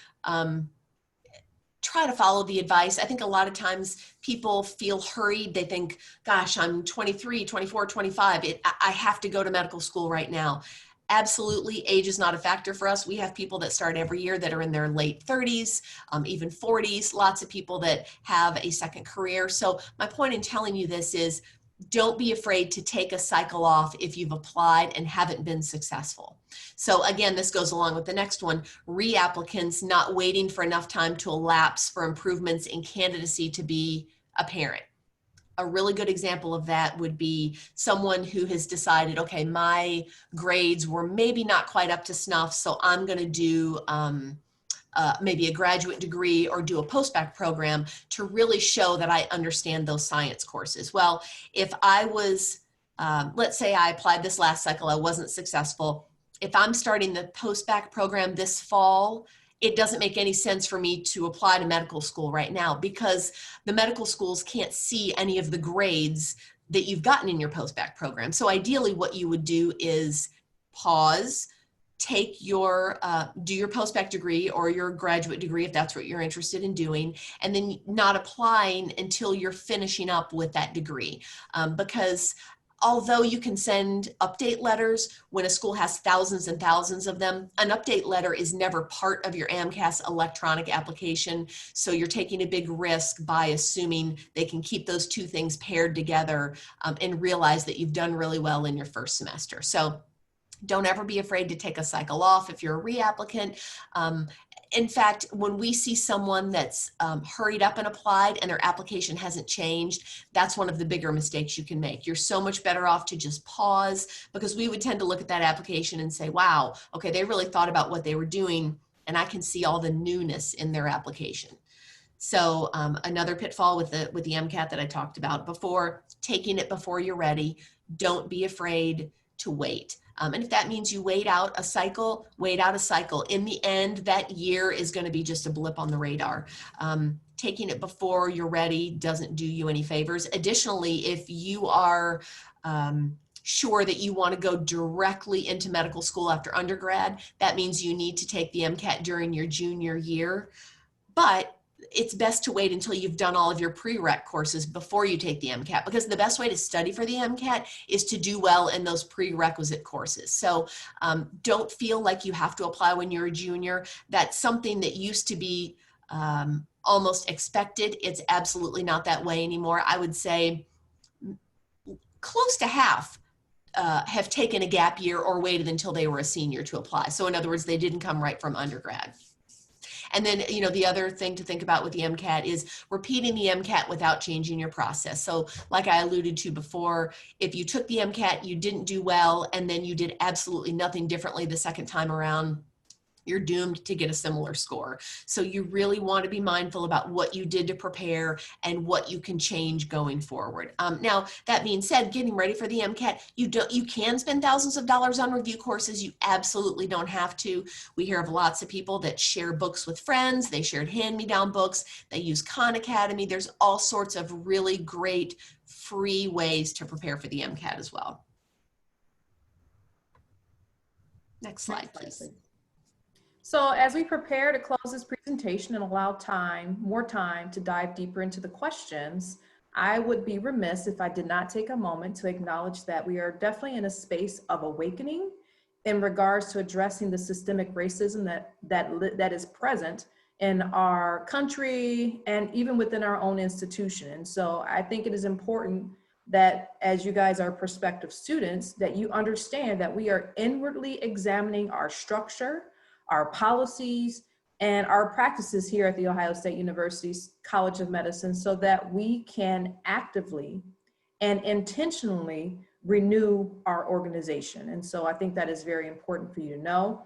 Speaker 8: try to follow the advice. I think a lot of times people feel hurried. They think, gosh, I'm 23, 24, 25. I have to go to medical school right now. Absolutely, age is not a factor for us. We have people that start every year that are in their late 30s, even 40s, lots of people that have a second career. So my point in telling you this is, don't be afraid to take a cycle off if you've applied and haven't been successful. So again, this goes along with the next one, reapplicants not waiting for enough time to elapse for improvements in candidacy to be apparent. A really good example of that would be someone who has decided, okay, my grades were maybe not quite up to snuff, so I'm going to do maybe a graduate degree or do a post-bac program to really show that I understand those science courses. Well, if I was, let's say I applied this last cycle, I wasn't successful. If I'm starting the post-bac program this fall, it doesn't make any sense for me to apply to medical school right now, because the medical schools can't see any of the grades that you've gotten in your post-bac program. So ideally what you would do is pause, take your, do your post-bac degree or your graduate degree if that's what you're interested in doing, and then not applying until you're finishing up with that degree. Because although you can send update letters when a school has thousands and thousands of them, an update letter is never part of your AMCAS electronic application. So you're taking a big risk by assuming they can keep those two things paired together and realize that you've done really well in your first semester. So don't ever be afraid to take a cycle off if you're a reapplicant. In fact, when we see someone that's hurried up and applied and their application hasn't changed, that's one of the bigger mistakes you can make. You're so much better off to just pause, because we would tend to look at that application and say, wow, okay, they really thought about what they were doing, and I can see all the newness in their application. So another pitfall with the MCAT that I talked about before, taking it before you're ready. Don't be afraid to wait. And if that means you wait out a cycle, wait out a cycle. In the end, that year is going to be just a blip on the radar. Taking it before you're ready doesn't do you any favors. Additionally, if you are sure that you want to go directly into medical school after undergrad, that means you need to take the MCAT during your junior year. But it's best to wait until you've done all of your prereq courses before you take the MCAT, because the best way to study for the MCAT is to do well in those prerequisite courses. So don't feel like you have to apply when you're a junior. That's something that used to be almost expected. It's absolutely not that way anymore. I would say close to half have taken a gap year or waited until they were a senior to apply. So in other words, they didn't come right from undergrad. And then, you know, the other thing to think about with the MCAT is repeating the MCAT without changing your process. So like I alluded to before, if you took the MCAT, you didn't do well, and then you did absolutely nothing differently the second time around, you're doomed to get a similar score. So you really want to be mindful about what you did to prepare and what you can change going forward. Now, that being said, getting ready for the MCAT, you can spend thousands of dollars on review courses. You absolutely don't have to. We hear of lots of people that share books with friends. They shared hand-me-down books. They use Khan Academy. There's all sorts of really great free ways to prepare for the MCAT as well. Next slide, please.
Speaker 1: So as we prepare to close this presentation and allow more time to dive deeper into the questions, I would be remiss if I did not take a moment to acknowledge that we are definitely in a space of awakening in regards to addressing the systemic racism that is present in our country and even within our own institution. And so I think it is important that as you guys are prospective students, that you understand that we are inwardly examining our structure, our policies, and our practices here at The Ohio State University's College of Medicine so that we can actively and intentionally renew our organization. And so I think that is very important for you to know.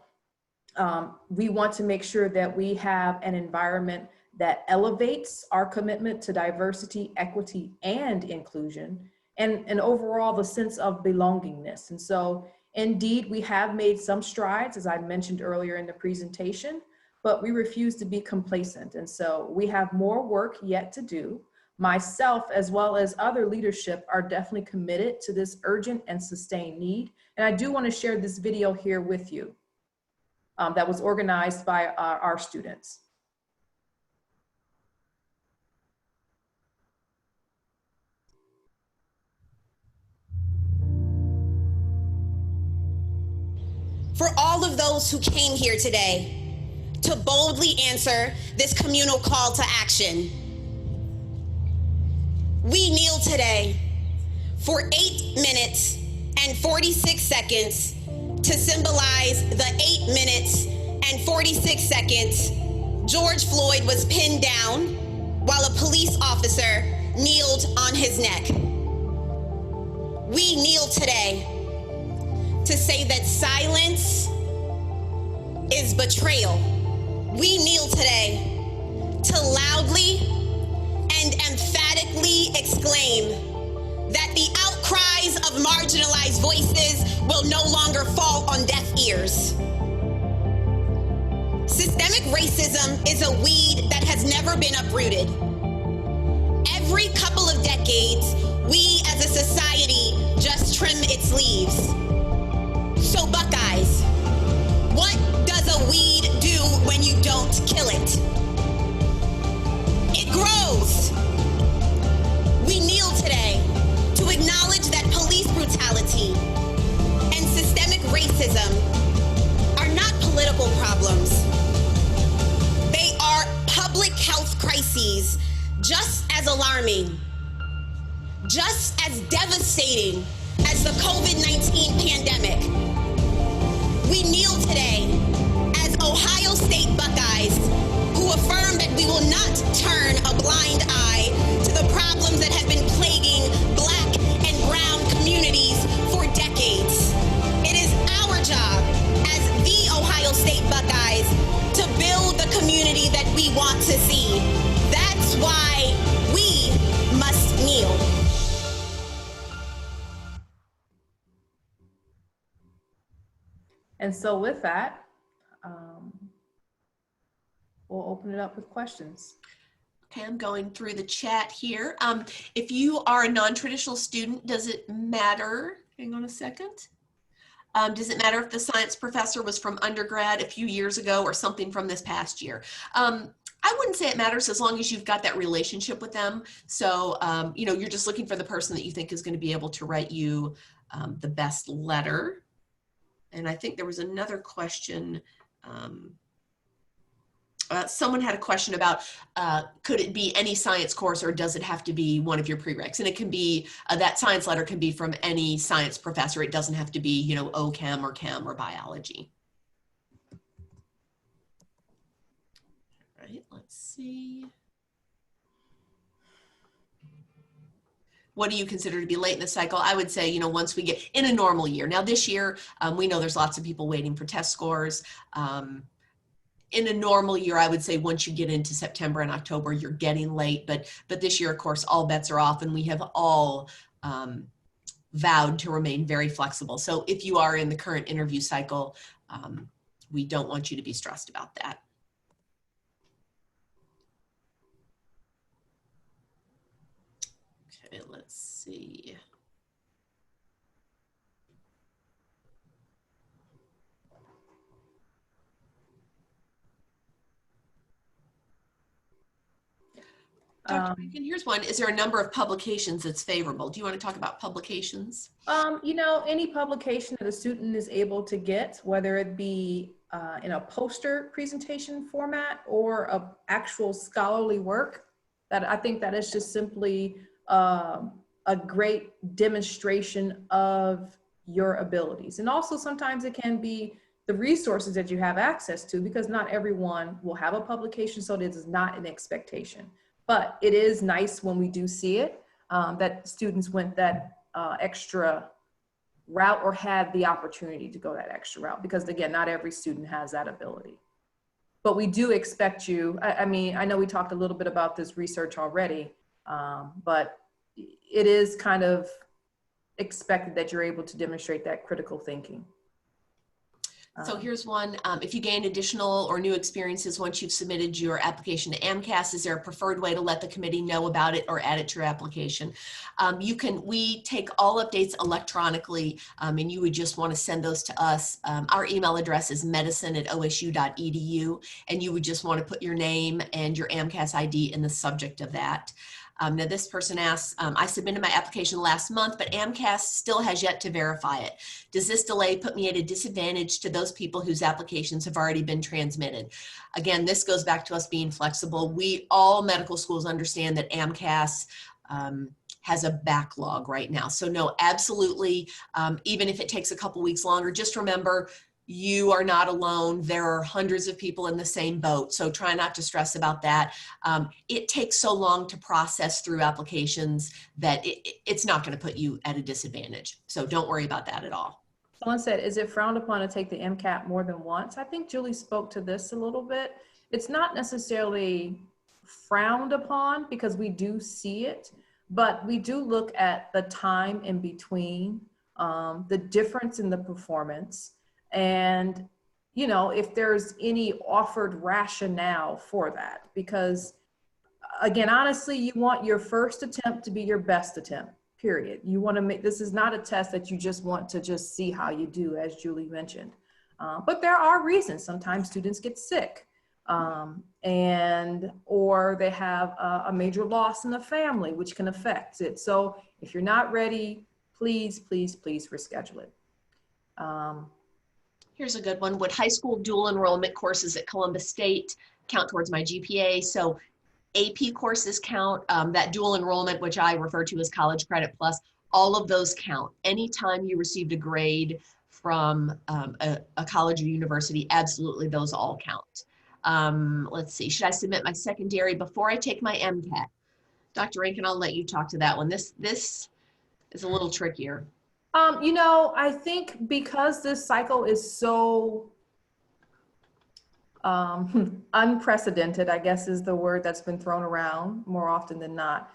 Speaker 1: We want to make sure that we have an environment that elevates our commitment to diversity, equity, and inclusion, and overall the sense of belongingness. And so indeed, we have made some strides, as I mentioned earlier in the presentation, but we refuse to be complacent. And so we have more work yet to do. Myself, as well as other leadership, are definitely committed to this urgent and sustained need. And I do want to share this video here with you that was organized by our students.
Speaker 9: For all of those who came here today to boldly answer this communal call to action, we kneel today for 8 minutes and 46 seconds to symbolize the 8 minutes and 46 seconds George Floyd was pinned down while a police officer kneeled on his neck. We kneel today to say that silence is betrayal. We kneel today to loudly and emphatically exclaim that the outcries of marginalized voices will no longer fall on deaf ears. Systemic racism is a weed that has never been uprooted. Every couple of decades, we as a society just trim its leaves. So Buckeyes, what does a weed do when you don't kill it? It grows. We kneel today to acknowledge that police brutality and systemic racism are not political problems. They are public health crises, just as alarming, just as devastating as the COVID-19 pandemic. We kneel today as Ohio State Buckeyes who affirm that we will not turn a blind eye to the problems that have been plaguing Black and brown communities for decades. It is our job as the Ohio State Buckeyes to build the community that we want to see. That's why we must kneel.
Speaker 1: And so with that, we'll open it up with questions.
Speaker 8: Okay, I'm going through the chat here. If you are a non-traditional student, does it matter? Hang on a second. Does it matter if the science professor was from undergrad a few years ago or something from this past year? I wouldn't say it matters as long as you've got that relationship with them. So, you know, you're just looking for the person that you think is going to be able to write you the best letter. And I think there was another question. Someone had a question about, could it be any science course or does it have to be one of your prereqs? And it can be, that science letter can be from any science professor. It doesn't have to be, you know, OChem or chem or biology. All right, let's see. What do you consider to be late in the cycle? I would say, you know, once we get in a normal year. Now this year, we know there's lots of people waiting for test scores. In a normal year, I would say once you get into September and October, you're getting late. But this year, of course, all bets are off and we have all vowed to remain very flexible. So if you are in the current interview cycle, we don't want you to be stressed about that. Okay, let's see. Dr. Rankin, here's one. Is there a number of publications that's favorable? Do you want to talk about publications?
Speaker 1: You know, any publication that a student is able to get, whether it be in a poster presentation format or a actual scholarly work, that I think that is just simply a great demonstration of your abilities. And also sometimes it can be the resources that you have access to, because not everyone will have a publication, so it is not an expectation. But it is nice when we do see it, that students went that extra route or had the opportunity to go that extra route, because again, not every student has that ability. But we do expect you, I mean, I know we talked a little bit about this research already, but it is kind of expected that you're able to demonstrate that critical thinking.
Speaker 8: So here's one. If you gain additional or new experiences once you've submitted your application to AMCAS, is there a preferred way to let the committee know about it or add it to your application? We take all updates electronically, and you would just want to send those to us. Our email address is medicine@osu.edu, and you would just want to put your name and your AMCAS ID in the subject of that. Now this person asks, I submitted my application last month, but AMCAS still has yet to verify it. Does this delay put me at a disadvantage to those people whose applications have already been transmitted? Again, this goes back to us being flexible. All medical schools understand that AMCAS has a backlog right now. So no, absolutely, even if it takes a couple weeks longer, just remember, you are not alone. There are hundreds of people in the same boat. So try not to stress about that. It takes so long to process through applications that it's not going to put you at a disadvantage. So don't worry about that at all.
Speaker 1: Someone said, is it frowned upon to take the MCAT more than once? I think Julie spoke to this a little bit. It's not necessarily frowned upon because we do see it, but we do look at the time in between, the difference in the performance, and, you know, if there's any offered rationale for that, because again, honestly, you want your first attempt to be your best attempt, period. You want to make, this is not a test that you just want to just see how you do, as Julie mentioned. But there are reasons. Sometimes students get sick, or they have a major loss in the family, which can affect it. So if you're not ready, please, please, please reschedule it.
Speaker 8: Here's a good one. Would high school dual enrollment courses at Columbus State count towards my GPA? So AP courses count, that dual enrollment, which I refer to as College Credit Plus, all of those count. Anytime you received a grade from a college or university, absolutely those all count. Let's see, should I submit my secondary before I take my MCAT? Dr. Rankin, I'll let you talk to that one. This is a little trickier.
Speaker 1: You know, I think because this cycle is so unprecedented, I guess is the word that's been thrown around more often than not.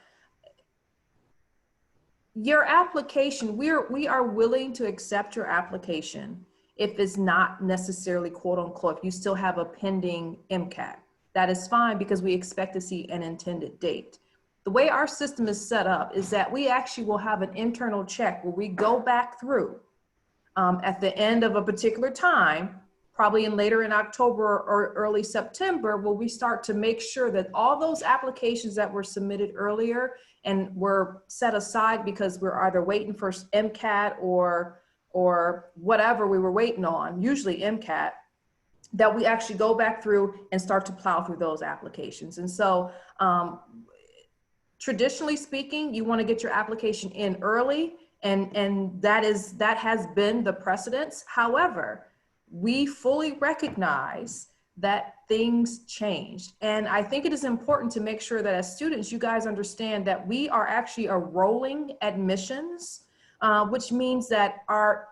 Speaker 1: Your application, we are willing to accept your application if it's not necessarily quote unquote, if you still have a pending MCAT. That is fine because we expect to see an intended date. The way our system is set up is that we actually will have an internal check where we go back through at the end of a particular time, probably later in October or early September, where we start to make sure that all those applications that were submitted earlier and were set aside because we're either waiting for MCAT or whatever we were waiting on, usually MCAT, that we actually go back through and start to plow through those applications. And so traditionally speaking, you want to get your application in early, and that has been the precedence. However, we fully recognize that things changed. And I think it is important to make sure that as students, you guys understand that we are actually a rolling admissions, which means that our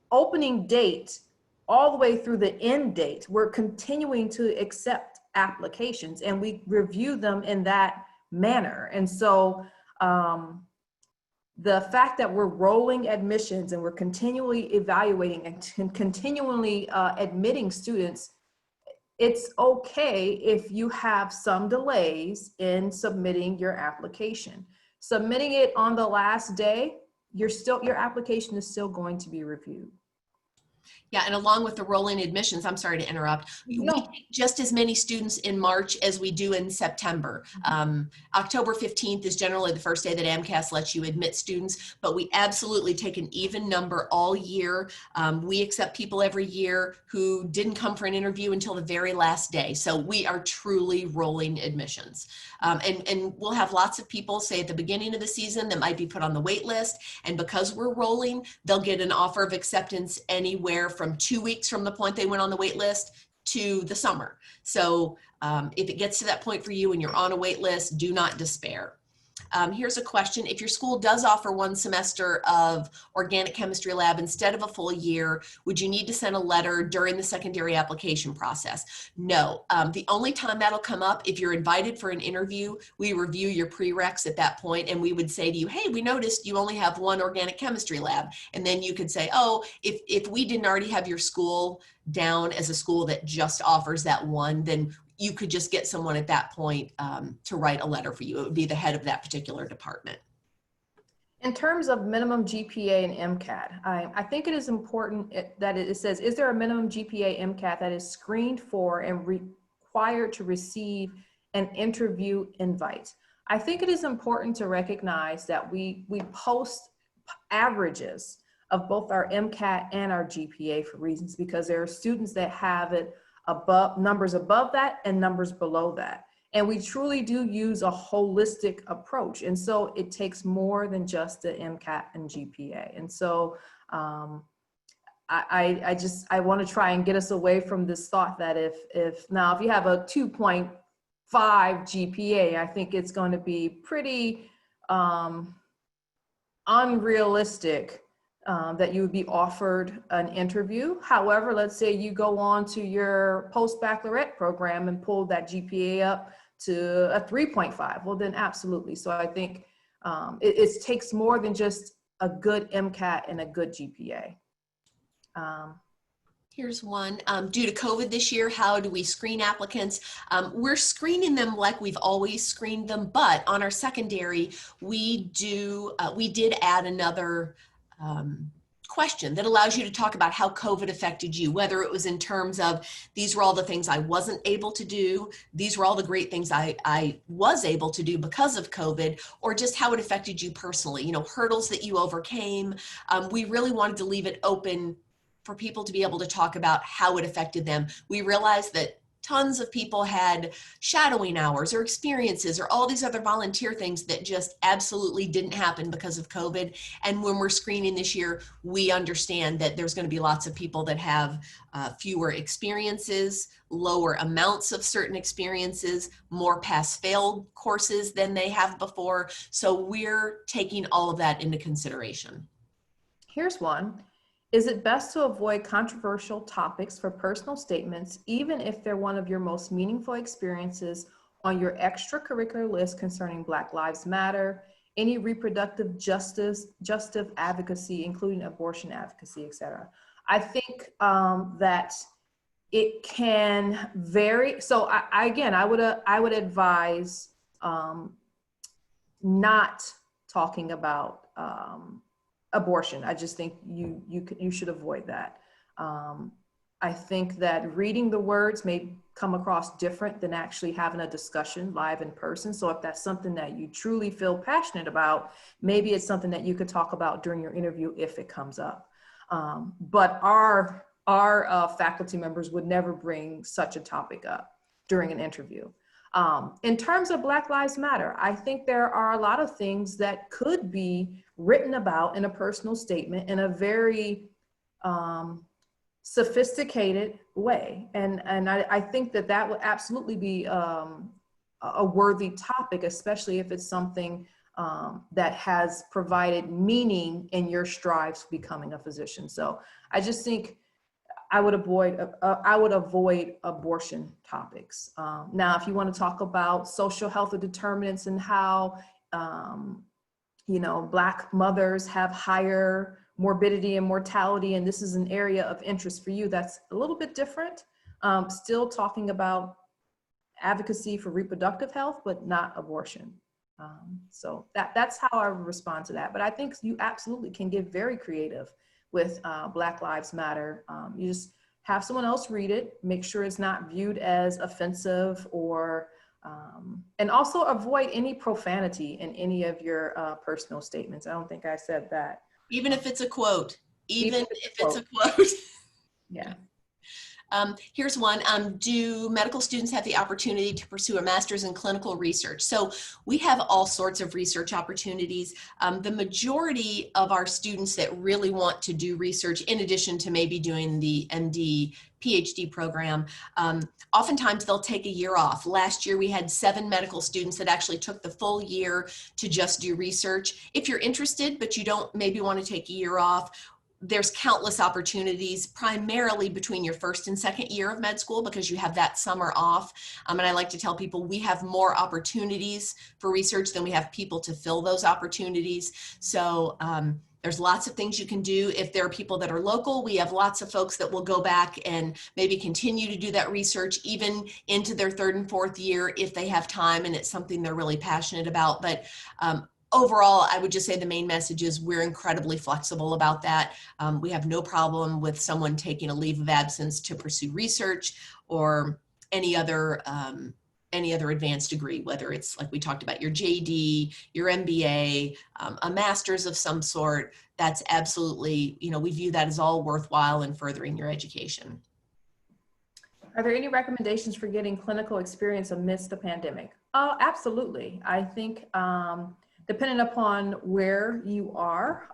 Speaker 1: opening date all the way through the end date, we're continuing to accept applications and we review them in that manner. And so the fact that we're rolling admissions and we're continually evaluating and continually admitting students, it's okay if you have some delays in submitting your application. Submitting it on the last day, your application is still going to be reviewed.
Speaker 8: Yeah, and along with the rolling admissions, I'm sorry to interrupt, we take just as many students in March as we do in September. October 15th is generally the first day that AMCAS lets you admit students, but we absolutely take an even number all year. We accept people every year who didn't come for an interview until the very last day. So we are truly rolling admissions. And we'll have lots of people, say at the beginning of the season, that might be put on the wait list. And because we're rolling, they'll get an offer of acceptance anywhere from 2 weeks from the point they went on the wait list to the summer. So if it gets to that point for you and you're on a wait list, do not despair. Here's a question. If your school does offer 1 semester of organic chemistry lab instead of a full year, would you need to send a letter during the secondary application process? No. The only time that'll come up, if you're invited for an interview, we review your prereqs at that point, and we would say to you, hey, we noticed you only have 1 organic chemistry lab. And then you could say, oh, if we didn't already have your school down as a school that just offers that 1, then you could just get someone at that point to write a letter for you. It would be the head of that particular department.
Speaker 1: In terms of minimum GPA and MCAT, I think it is important that it says, is there a minimum GPA MCAT that is screened for and required to receive an interview invite? I think it is important to recognize that we post averages of both our MCAT and our GPA for reasons, because there are students that have it above, numbers above that and numbers below that. And we truly do use a holistic approach. And so it takes more than just the MCAT and GPA. And so I want to try and get us away from this thought that if you have a 2.5 GPA, I think it's going to be pretty unrealistic that you would be offered an interview. However, let's say you go on to your post-baccalaureate program and pull that GPA up to a 3.5. Well, then absolutely. So I think it takes more than just a good MCAT and a good GPA.
Speaker 8: Here's one. Due to COVID this year, how do we screen applicants? We're screening them like we've always screened them, but on our secondary, we did add another question that allows you to talk about how COVID affected you, whether it was in terms of these were all the things I wasn't able to do, these were all the great things I was able to do because of COVID, or just how it affected you personally, you know, hurdles that you overcame. We really wanted to leave it open for people to be able to talk about how it affected them. We realized that tons of people had shadowing hours or experiences or all these other volunteer things that just absolutely didn't happen because of COVID. And when we're screening this year, we understand that there's going to be lots of people that have fewer experiences, lower amounts of certain experiences, more pass-fail courses than they have before. So we're taking all of that into consideration.
Speaker 1: Here's one. Is it best to avoid controversial topics for personal statements, even if they're one of your most meaningful experiences on your extracurricular list concerning Black Lives Matter, any reproductive justice advocacy, including abortion advocacy, etc.? I think that it can vary. So I would advise not talking about abortion. I just think you should avoid that. I think that reading the words may come across different than actually having a discussion live in person. So if that's something that you truly feel passionate about, maybe it's something that you could talk about during your interview if it comes up. But our faculty members would never bring such a topic up during an interview. In terms of Black Lives Matter, I think there are a lot of things that could be written about in a personal statement in a very sophisticated way. And I think that would absolutely be a worthy topic, especially if it's something that has provided meaning in your strives for becoming a physician. So I just think I would avoid abortion topics. Now, if you want to talk about social health or determinants and how, Black mothers have higher morbidity and mortality, and this is an area of interest for you, that's a little bit different. Still talking about advocacy for reproductive health, but not abortion. So that's how I would respond to that. But I think you absolutely can get very creative with Black Lives Matter. You just have someone else read it, make sure it's not viewed as offensive, or and also avoid any profanity in any of your personal statements. I don't think I said that.
Speaker 8: Even if it's a quote, even if it's a quote.
Speaker 1: Yeah.
Speaker 8: Here's one. Do medical students have the opportunity to pursue a master's in clinical research? So we have all sorts of research opportunities. The majority of our students that really want to do research, in addition to maybe doing the MD, PhD program, oftentimes they'll take a year off. Last year we had 7 medical students that actually took the full year to just do research. If you're interested, but you don't maybe want to take a year off, there's countless opportunities, primarily between your first and second year of med school, because you have that summer off. And I like to tell people we have more opportunities for research than we have people to fill those opportunities. So there's lots of things you can do. If there are people that are local, we have lots of folks that will go back and maybe continue to do that research even into their 3rd and 4th year if they have time and it's something they're really passionate about. But overall, I would just say the main message is we're incredibly flexible about that. We have no problem with someone taking a leave of absence to pursue research or any other advanced degree, whether it's like we talked about your JD, your MBA, a master's of some sort. That's absolutely, we view that as all worthwhile in furthering your education.
Speaker 1: Are there any recommendations for getting clinical experience amidst the pandemic? Oh, absolutely. I think depending upon where you are,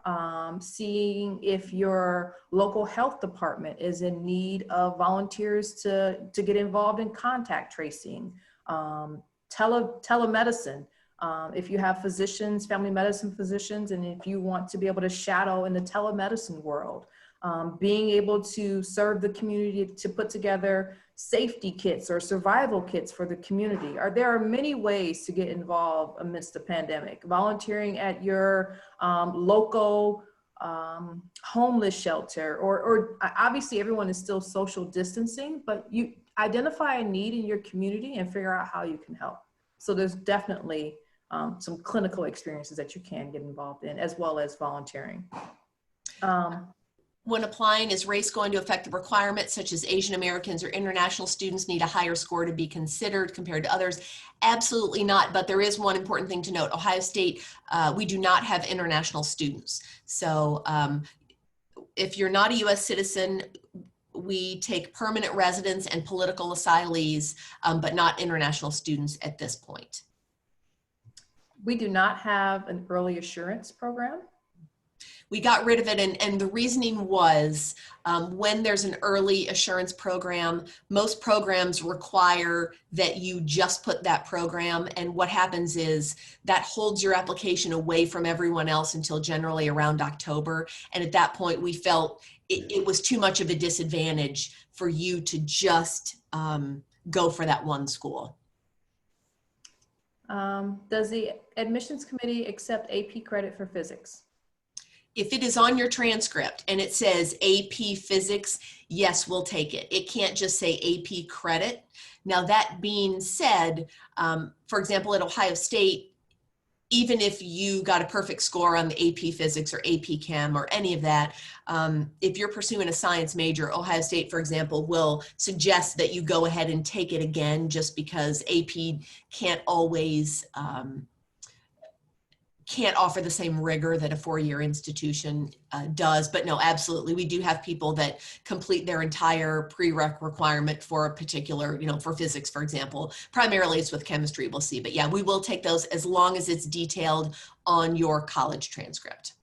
Speaker 1: seeing if your local health department is in need of volunteers to get involved in contact tracing, telemedicine. If you have physicians, family medicine physicians, and if you want to be able to shadow in the telemedicine world, being able to serve the community, to put together safety kits or survival kits for the community. There are many ways to get involved amidst the pandemic. Volunteering at your local homeless shelter, or obviously everyone is still social distancing, but you identify a need in your community and figure out how you can help. So there's definitely some clinical experiences that you can get involved in, as well as volunteering.
Speaker 8: When applying, is race going to affect the requirements, such as Asian Americans or international students need a higher score to be considered compared to others? Absolutely not, but there is one important thing to note. Ohio State, we do not have international students. So if you're not a US citizen, we take permanent residents and political asylees, but not international students at this point.
Speaker 1: We do not have an early assurance program.
Speaker 8: We got rid of it, and the reasoning was when there's an early assurance program, most programs require that you just put that program, and what happens is that holds your application away from everyone else until generally around October, and at that point we felt it was too much of a disadvantage for you to just go for that one school.
Speaker 1: Does the admissions committee accept AP credit for physics?
Speaker 8: If it is on your transcript and it says AP Physics, yes, we'll take it. It can't just say AP credit. Now, that being said, for example, at Ohio State, even if you got a perfect score on the AP Physics or AP Chem or any of that, if you're pursuing a science major, Ohio State, for example, will suggest that you go ahead and take it again, just because AP can't always can't offer the same rigor that a four-year institution does. But no, absolutely. We do have people that complete their entire prereq requirement for a particular, for physics, for example. Primarily it's with chemistry, we'll see. But yeah, we will take those as long as it's detailed on your college transcript.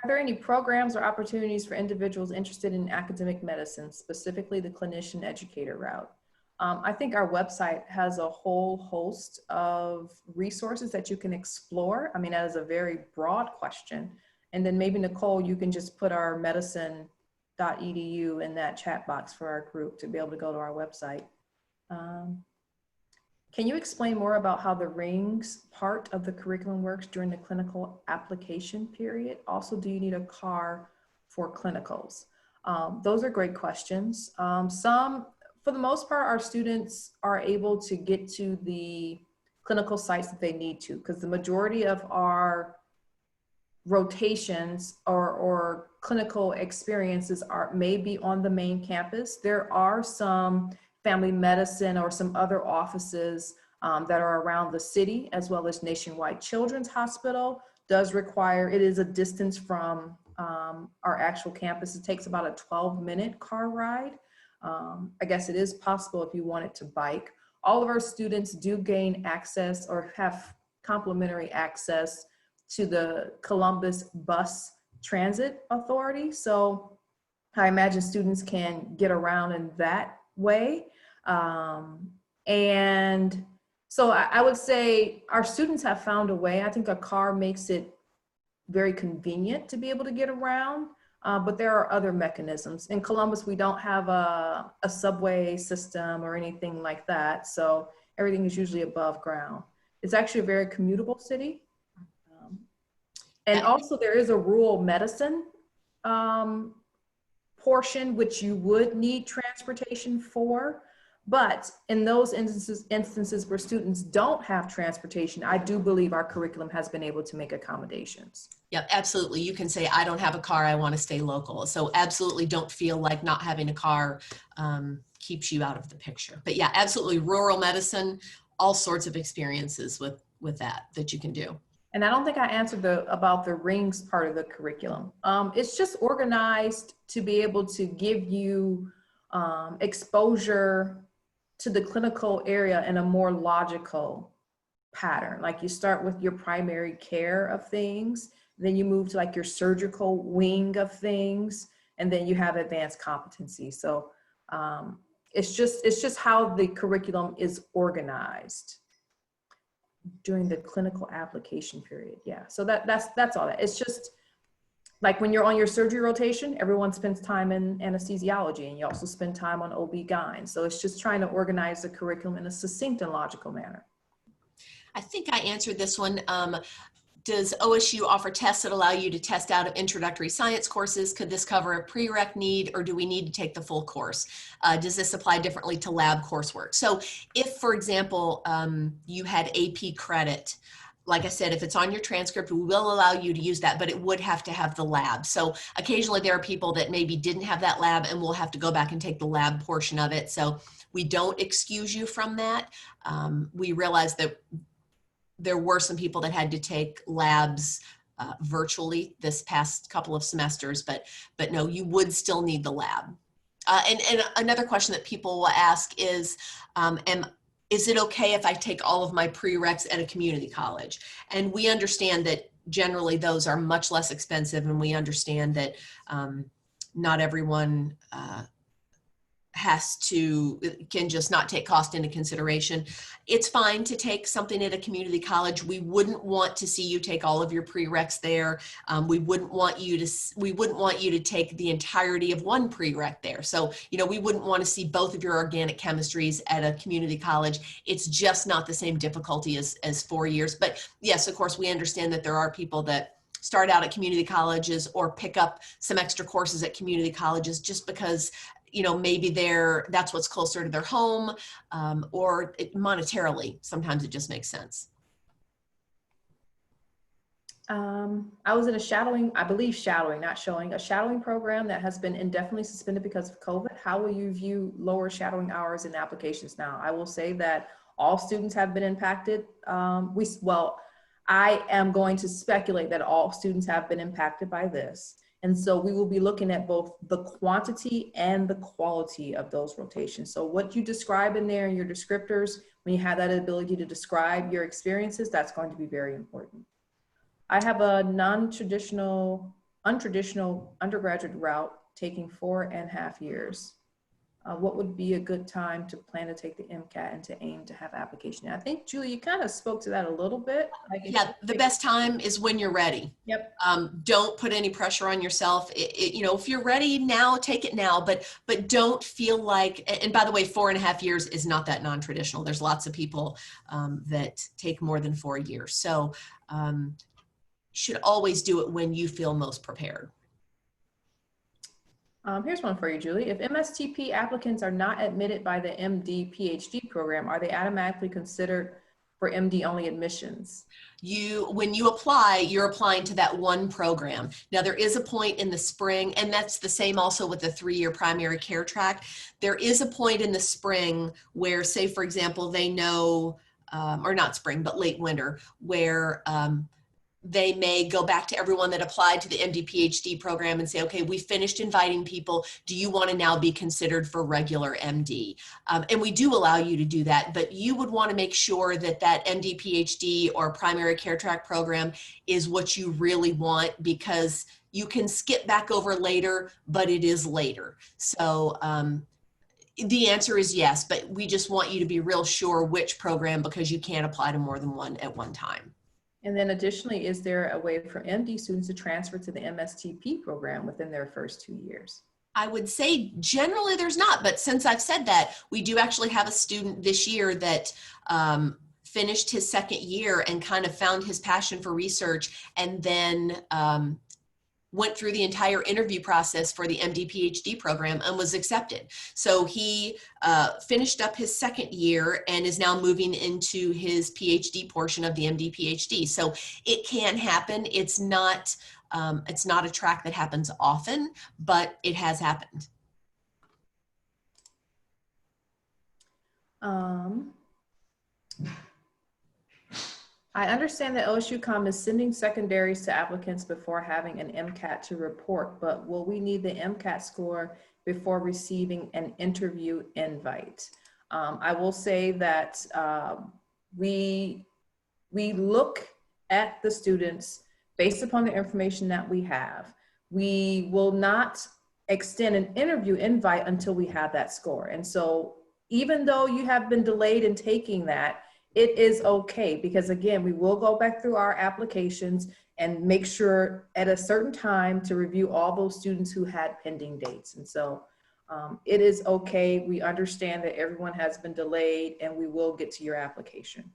Speaker 1: Are there any programs or opportunities for individuals interested in academic medicine, specifically the clinician educator route? I think our website has a whole host of resources that you can explore. I mean, that is a very broad question. And then maybe Nicole, you can just put our medicine.edu in that chat box for our group to be able to go to our website. Can you explain more about how the rings part of the curriculum works during the clinical application period? Also, do you need a car for clinicals? Those are great questions. For the most part, our students are able to get to the clinical sites that they need to, because the majority of our rotations or clinical experiences may be on the main campus. There are some family medicine or some other offices that are around the city, as well as Nationwide Children's Hospital does require, it is a distance from our actual campus. It takes about a 12-minute car ride. I guess it is possible if you wanted to bike. All of our students do gain access or have complimentary access to the Columbus Bus Transit Authority. So I imagine students can get around in that way. And so I would say our students have found a way. I think a car makes it very convenient to be able to get around, but there are other mechanisms. In Columbus, we don't have a subway system or anything like that. So everything is usually above ground. It's actually a very commutable city. And also there is a rural medicine portion, which you would need transportation for. But in those instances where students don't have transportation, I do believe our curriculum has been able to make accommodations.
Speaker 8: Yep, absolutely. You can say, I don't have a car, I want to stay local. So absolutely don't feel like not having a car keeps you out of the picture. But yeah, absolutely, rural medicine, all sorts of experiences with that you can do.
Speaker 1: And I don't think I answered about the rings part of the curriculum. It's just organized to be able to give you exposure to the clinical area in a more logical pattern. Like you start with your primary care of things, then you move to like your surgical wing of things, and then you have advanced competency. So it's just how the curriculum is organized during the clinical application period. Yeah, so that's all that. It's just like when you're on your surgery rotation, everyone spends time in anesthesiology, and you also spend time on OB-GYN. So it's just trying to organize the curriculum in a succinct and logical manner.
Speaker 8: I think I answered this one. Does OSU offer tests that allow you to test out of introductory science courses? Could this cover a prereq need, or do we need to take the full course? Does this apply differently to lab coursework? So if, for example, you had AP credit, like I said, if it's on your transcript, we will allow you to use that, but it would have to have the lab. So occasionally there are people that maybe didn't have that lab, and we'll have to go back and take the lab portion of it. So we don't excuse you from that. We realize that there were some people that had to take labs virtually this past couple of semesters, but no, you would still need the lab. And another question that people will ask is it okay if I take all of my prereqs at a community college? And we understand that generally those are much less expensive, and we understand that not everyone can just not take cost into consideration. It's fine to take something at a community college. We wouldn't want to see you take all of your prereqs there. We wouldn't want you to take the entirety of one prereq there. So, we wouldn't want to see both of your organic chemistries at a community college. It's just not the same difficulty as 4 years. But yes, of course, we understand that there are people that start out at community colleges or pick up some extra courses at community colleges just because maybe that's what's closer to their home, or monetarily, sometimes it just makes sense.
Speaker 1: I was in a shadowing program that has been indefinitely suspended because of COVID. How will you view lower shadowing hours in applications now? I will say that all students have been impacted. I am going to speculate that all students have been impacted by this. And so we will be looking at both the quantity and the quality of those rotations. So what you describe in there in your descriptors, when you have that ability to describe your experiences, that's going to be very important. I have a untraditional undergraduate route taking 4.5 years. What would be a good time to plan to take the MCAT and to aim to have application? I think, Julie, you kind of spoke to that a little bit.
Speaker 8: Yeah, the best time is when you're ready.
Speaker 1: Yep.
Speaker 8: Don't put any pressure on yourself. If you're ready now, take it now, but don't feel like, and by the way, 4.5 years is not that non-traditional. There's lots of people that take more than 4 years. So should always do it when you feel most prepared.
Speaker 1: Here's one for you, Julie. If MSTP applicants are not admitted by the MD PhD program, are they automatically considered for MD-only admissions?
Speaker 8: When you apply, you're applying to that one program. Now there is a point in the spring, and that's the same also with the 3-year primary care track. There is a point in the spring where, say for example, they know, or not spring, but late winter, where they may go back to everyone that applied to the MD PhD program and say, okay, we finished inviting people. Do you want to now be considered for regular MD? And we do allow you to do that, but you would want to make sure that that MD PhD or primary care track program is what you really want, because you can skip back over later, but it is later. So the answer is yes, but we just want you to be real sure which program, because you can't apply to more than one at one time.
Speaker 1: And then additionally, is there a way for MD students to transfer to the MSTP program within their first 2 years?
Speaker 8: I would say generally there's not, but since I've said that, we do actually have a student this year that finished his 2nd year and kind of found his passion for research, and then went through the entire interview process for the MD PhD program and was accepted. So he finished up his 2nd year and is now moving into his PhD portion of the MD PhD. So it can happen. It's not a track that happens often, but it has happened.
Speaker 1: I understand that LSUCOM is sending secondaries to applicants before having an MCAT to report, but will we need the MCAT score before receiving an interview invite? I will say that we look at the students based upon the information that we have. We will not extend an interview invite until we have that score. And so even though you have been delayed in taking that, it is okay, because again, we will go back through our applications and make sure at a certain time to review all those students who had pending dates. And so it is okay. We understand that everyone has been delayed, and we will get to your application.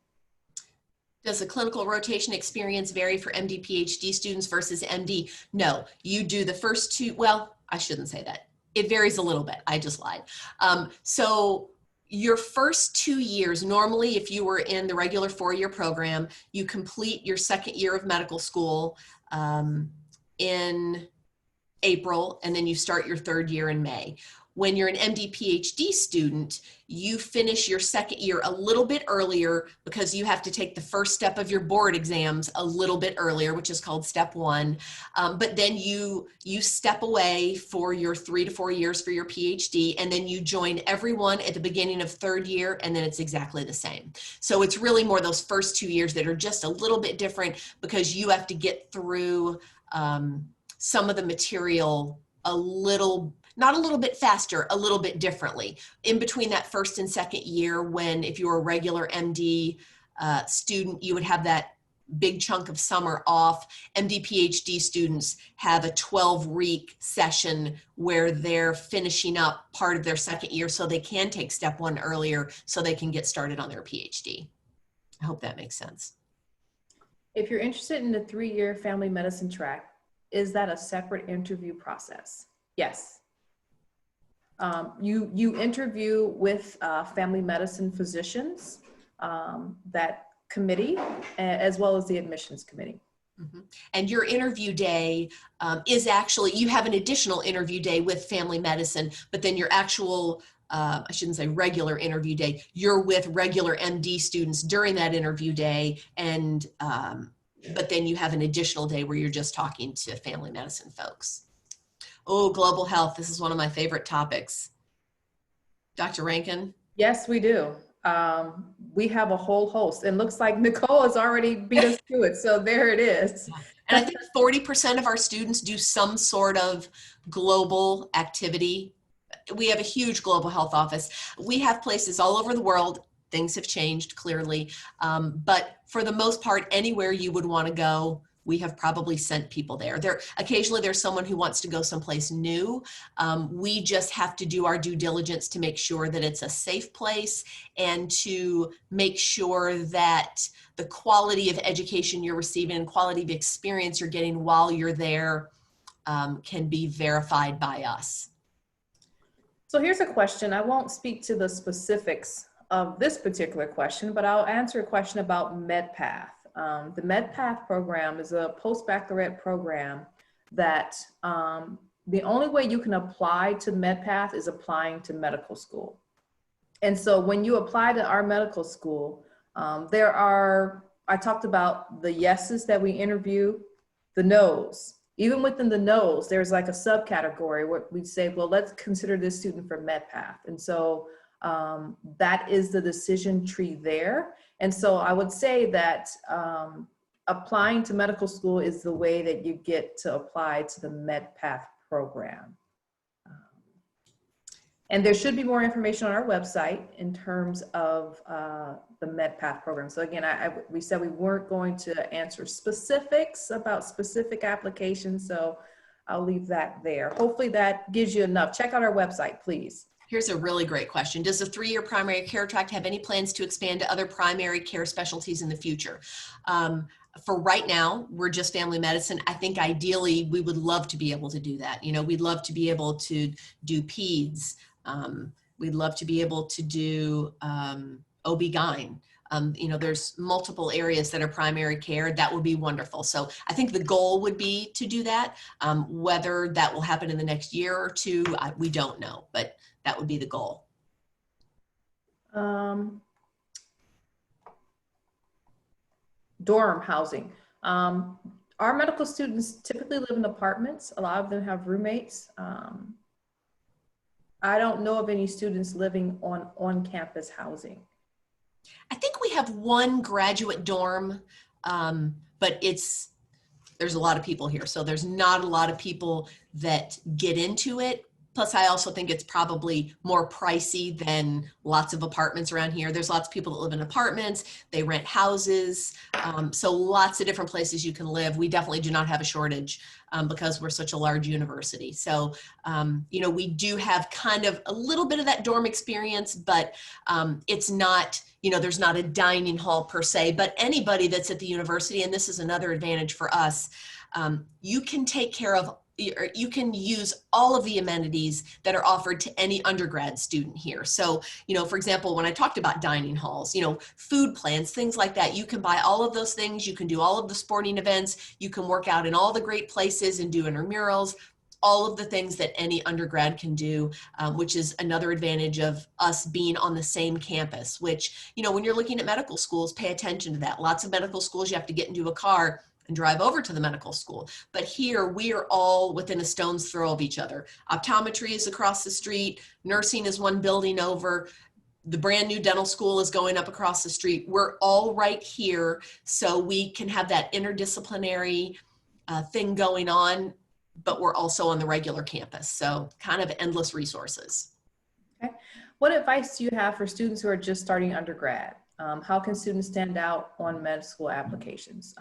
Speaker 8: Does the clinical rotation experience vary for MD PhD students versus MD? No, you do the first 2, well, I shouldn't say that. It varies a little bit. I just lied. So your first 2 years, normally if you were in the regular 4-year program, you complete your 2nd year of medical school in April, and then you start your 3rd year in May. When you're an MD PhD student, you finish your 2nd year a little bit earlier, because you have to take the first step of your board exams a little bit earlier, which is called step 1. But then you step away for your 3 to 4 years for your PhD, and then you join everyone at the beginning of 3rd year, and then it's exactly the same. So it's really more those first 2 years that are just a little bit different, because you have to get through some of the material not a little bit faster, a little bit differently. In between that 1st and 2nd year, when if you were a regular MD student, you would have that big chunk of summer off. MD PhD students have a 12-week session where they're finishing up part of their 2nd year, so they can take step 1 earlier so they can get started on their PhD. I hope that makes sense.
Speaker 1: If you're interested in the 3-year family medicine track, is that a separate interview process? Yes. You interview with family medicine physicians, that committee, as well as the admissions committee.
Speaker 8: Mm-hmm. And your interview day is actually, you have an additional interview day with family medicine, but then your actual, I shouldn't say regular interview day, you're with regular MD students during that interview day, and but then you have an additional day where you're just talking to family medicine folks. Oh, global health. This is one of my favorite topics. Dr. Rankin?
Speaker 1: Yes, we do. We have a whole host, and looks like Nicole has already beat us to it. So there it is.
Speaker 8: And I think 40% of our students do some sort of global activity. We have a huge global health office. We have places all over the world. Things have changed clearly. But for the most part, anywhere you would want to go, we have probably sent people there. Occasionally there's someone who wants to go someplace new. We just have to do our due diligence to make sure that it's a safe place, and to make sure that the quality of education you're receiving and quality of experience you're getting while you're there can be verified by us.
Speaker 1: So here's a question. I won't speak to the specifics of this particular question, but I'll answer a question about MedPath. The MedPath program is a post-baccalaureate program that the only way you can apply to MedPath is applying to medical school. And so when you apply to our medical school, I talked about the yeses that we interview, the no's. Even within the no's, there's like a subcategory where we say, well, let's consider this student for MedPath. And so that is the decision tree there. And so I would say that applying to medical school is the way that you get to apply to the MedPath program. And there should be more information on our website in terms of the MedPath program. So again, we said we weren't going to answer specifics about specific applications, so I'll leave that there. Hopefully that gives you enough. Check out our website, please.
Speaker 8: Here's a really great question. Does the 3-year primary care track have any plans to expand to other primary care specialties in the future? For right now, we're just family medicine. I think ideally we would love to be able to do that. You know, we'd love to be able to do peds. We'd love to be able to do OB-GYN. You know, there's multiple areas that are primary care. That would be wonderful. So I think the goal would be to do that. Whether that will happen in the next year or two, we don't know, but that would be the goal.
Speaker 1: Dorm housing. Our medical students typically live in apartments. A lot of them have roommates. I don't know of any students living on-campus housing.
Speaker 8: I think we have one graduate dorm, but there's a lot of people here. So there's not a lot of people that get into it. Plus, I also think it's probably more pricey than lots of apartments around here. There's lots of people that live in apartments, they rent houses. So lots of different places you can live. We definitely do not have a shortage because we're such a large university. So, you know, we do have kind of a little bit of that dorm experience, but it's not, you know, there's not a dining hall per se, but anybody that's at the university, and this is another advantage for us, you can take care of, you can use all of the amenities that are offered to any undergrad student here. So, you know, for example, when I talked about dining halls, you know, food plans, things like that, you can buy all of those things. You can do all of the sporting events. You can work out in all the great places and do intramurals, all of the things that any undergrad can do, which is another advantage of us being on the same campus, which, you know, when you're looking at medical schools, pay attention to that. Lots of medical schools, you have to get into a car and drive over to the medical school. But here we are all within a stone's throw of each other. Optometry is across the street, nursing is one building over, the brand new dental school is going up across the street. We're all right here, so we can have that interdisciplinary thing going on, but we're also on the regular campus. So kind of endless resources.
Speaker 1: Okay. What advice do you have for students who are just starting undergrad? How can students stand out on med school applications?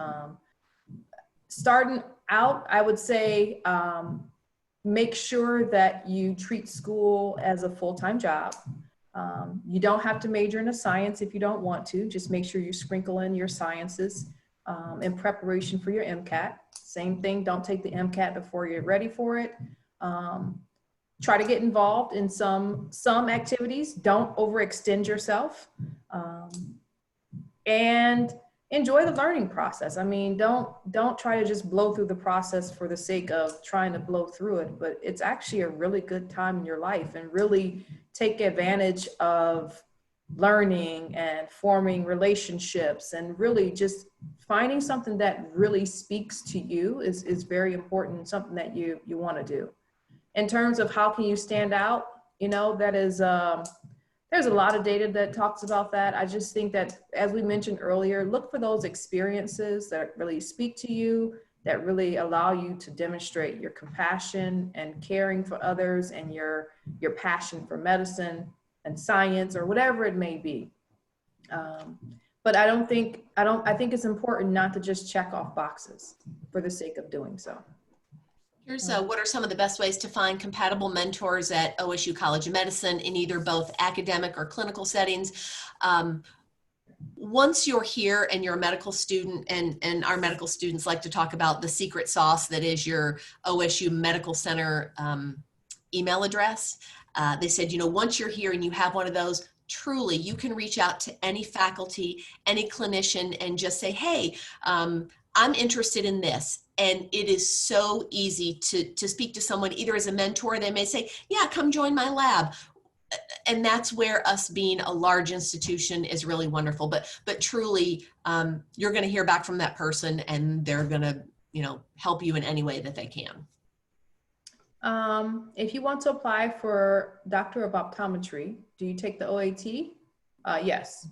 Speaker 1: Starting out, I would say, make sure that you treat school as a full-time job. You don't have to major in a science if you don't want to. Just make sure you sprinkle in your sciences in preparation for your MCAT. Same thing, don't take the MCAT before you're ready for it. Try to get involved in some activities. Don't overextend yourself. And enjoy the learning process. I mean, don't try to just blow through the process for the sake of trying to blow through it, but it's actually a really good time in your life, and really take advantage of learning and forming relationships, and really just finding something that really speaks to you is very important, something that you want to do. In terms of how can you stand out, you know, that is, there's a lot of data that talks about that. I just think that, as we mentioned earlier, look for those experiences that really speak to you, that really allow you to demonstrate your compassion and caring for others, and your passion for medicine and science, or whatever it may be. But I think it's important not to just check off boxes for the sake of doing so.
Speaker 8: Here's what are some of the best ways to find compatible mentors at OSU College of Medicine in either both academic or clinical settings. Once you're here and you're a medical student, and our medical students like to talk about the secret sauce that is your OSU Medical Center email address. They said, you know, once you're here and you have one of those, truly, you can reach out to any faculty, any clinician, and just say, hey, I'm interested in this. And it is so easy to speak to someone either as a mentor. They may say, yeah, come join my lab. And that's where us being a large institution is really wonderful. But truly, you're going to hear back from that person, and they're going to, help you in any way that they can.
Speaker 1: If you want to apply for Doctor of Optometry, do you take the OAT? Yes.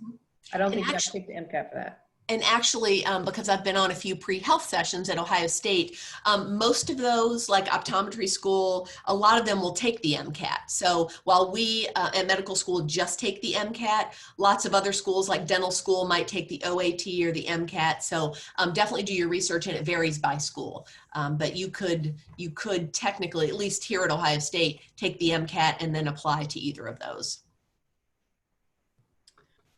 Speaker 1: I don't think you have to take the MCAT for that.
Speaker 8: And actually, because I've been on a few pre-health sessions at Ohio State, most of those, like optometry school, a lot of them will take the MCAT. So while we at medical school just take the MCAT, lots of other schools like dental school might take the OAT or the MCAT. So definitely do your research, and it varies by school. But you could technically, at least here at Ohio State, take the MCAT and then apply to either of those.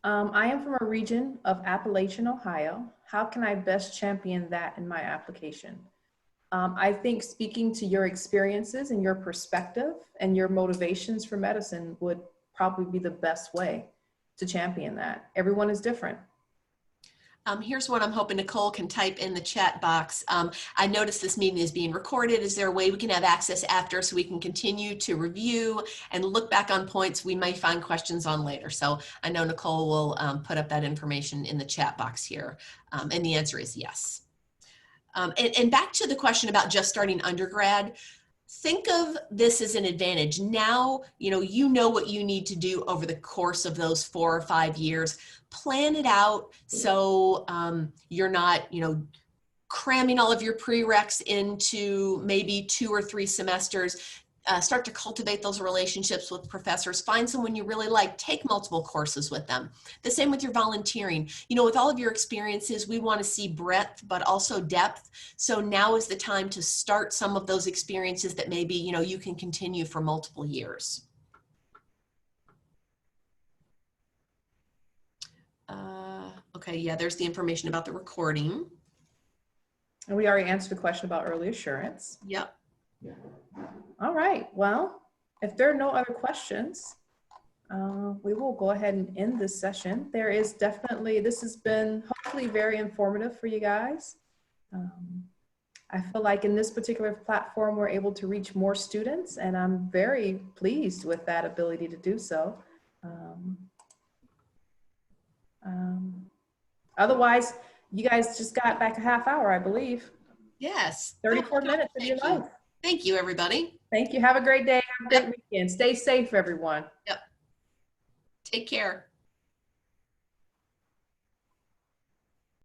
Speaker 1: I am from a region of Appalachian, Ohio. How can I best champion that in my application? I think speaking to your experiences and your perspective and your motivations for medicine would probably be the best way to champion that. Everyone is different.
Speaker 8: Here's what I'm hoping Nicole can type in the chat box. I noticed this meeting is being recorded. Is there a way we can have access after so we can continue to review and look back on points we may find questions on later? So I know Nicole will put up that information in the chat box here. And the answer is yes. And back to the question about just starting undergrad, think of this as an advantage. Now, you know what you need to do over the course of those 4 or 5 years. Plan it out so you're not, cramming all of your prereqs into maybe 2 or 3 semesters. Start to cultivate those relationships with professors. Find someone you really like. Take multiple courses with them. The same with your volunteering. With all of your experiences, we want to see breadth, but also depth. So now is the time to start some of those experiences that maybe, you can continue for multiple years. Okay, yeah, there's the information about the recording.
Speaker 1: And we already answered the question about early assurance.
Speaker 8: Yep.
Speaker 1: All right, well, if there are no other questions, we will go ahead and end this session. This has been hopefully very informative for you guys. I feel like in this particular platform, we're able to reach more students, and I'm very pleased with that ability to do so. Otherwise, you guys just got back a half hour, I believe.
Speaker 8: Yes.
Speaker 1: 34 minutes of your life.
Speaker 8: Thank you, everybody.
Speaker 1: Thank you. Have a great day. Have a great weekend. Stay safe, everyone.
Speaker 8: Yep. Take care.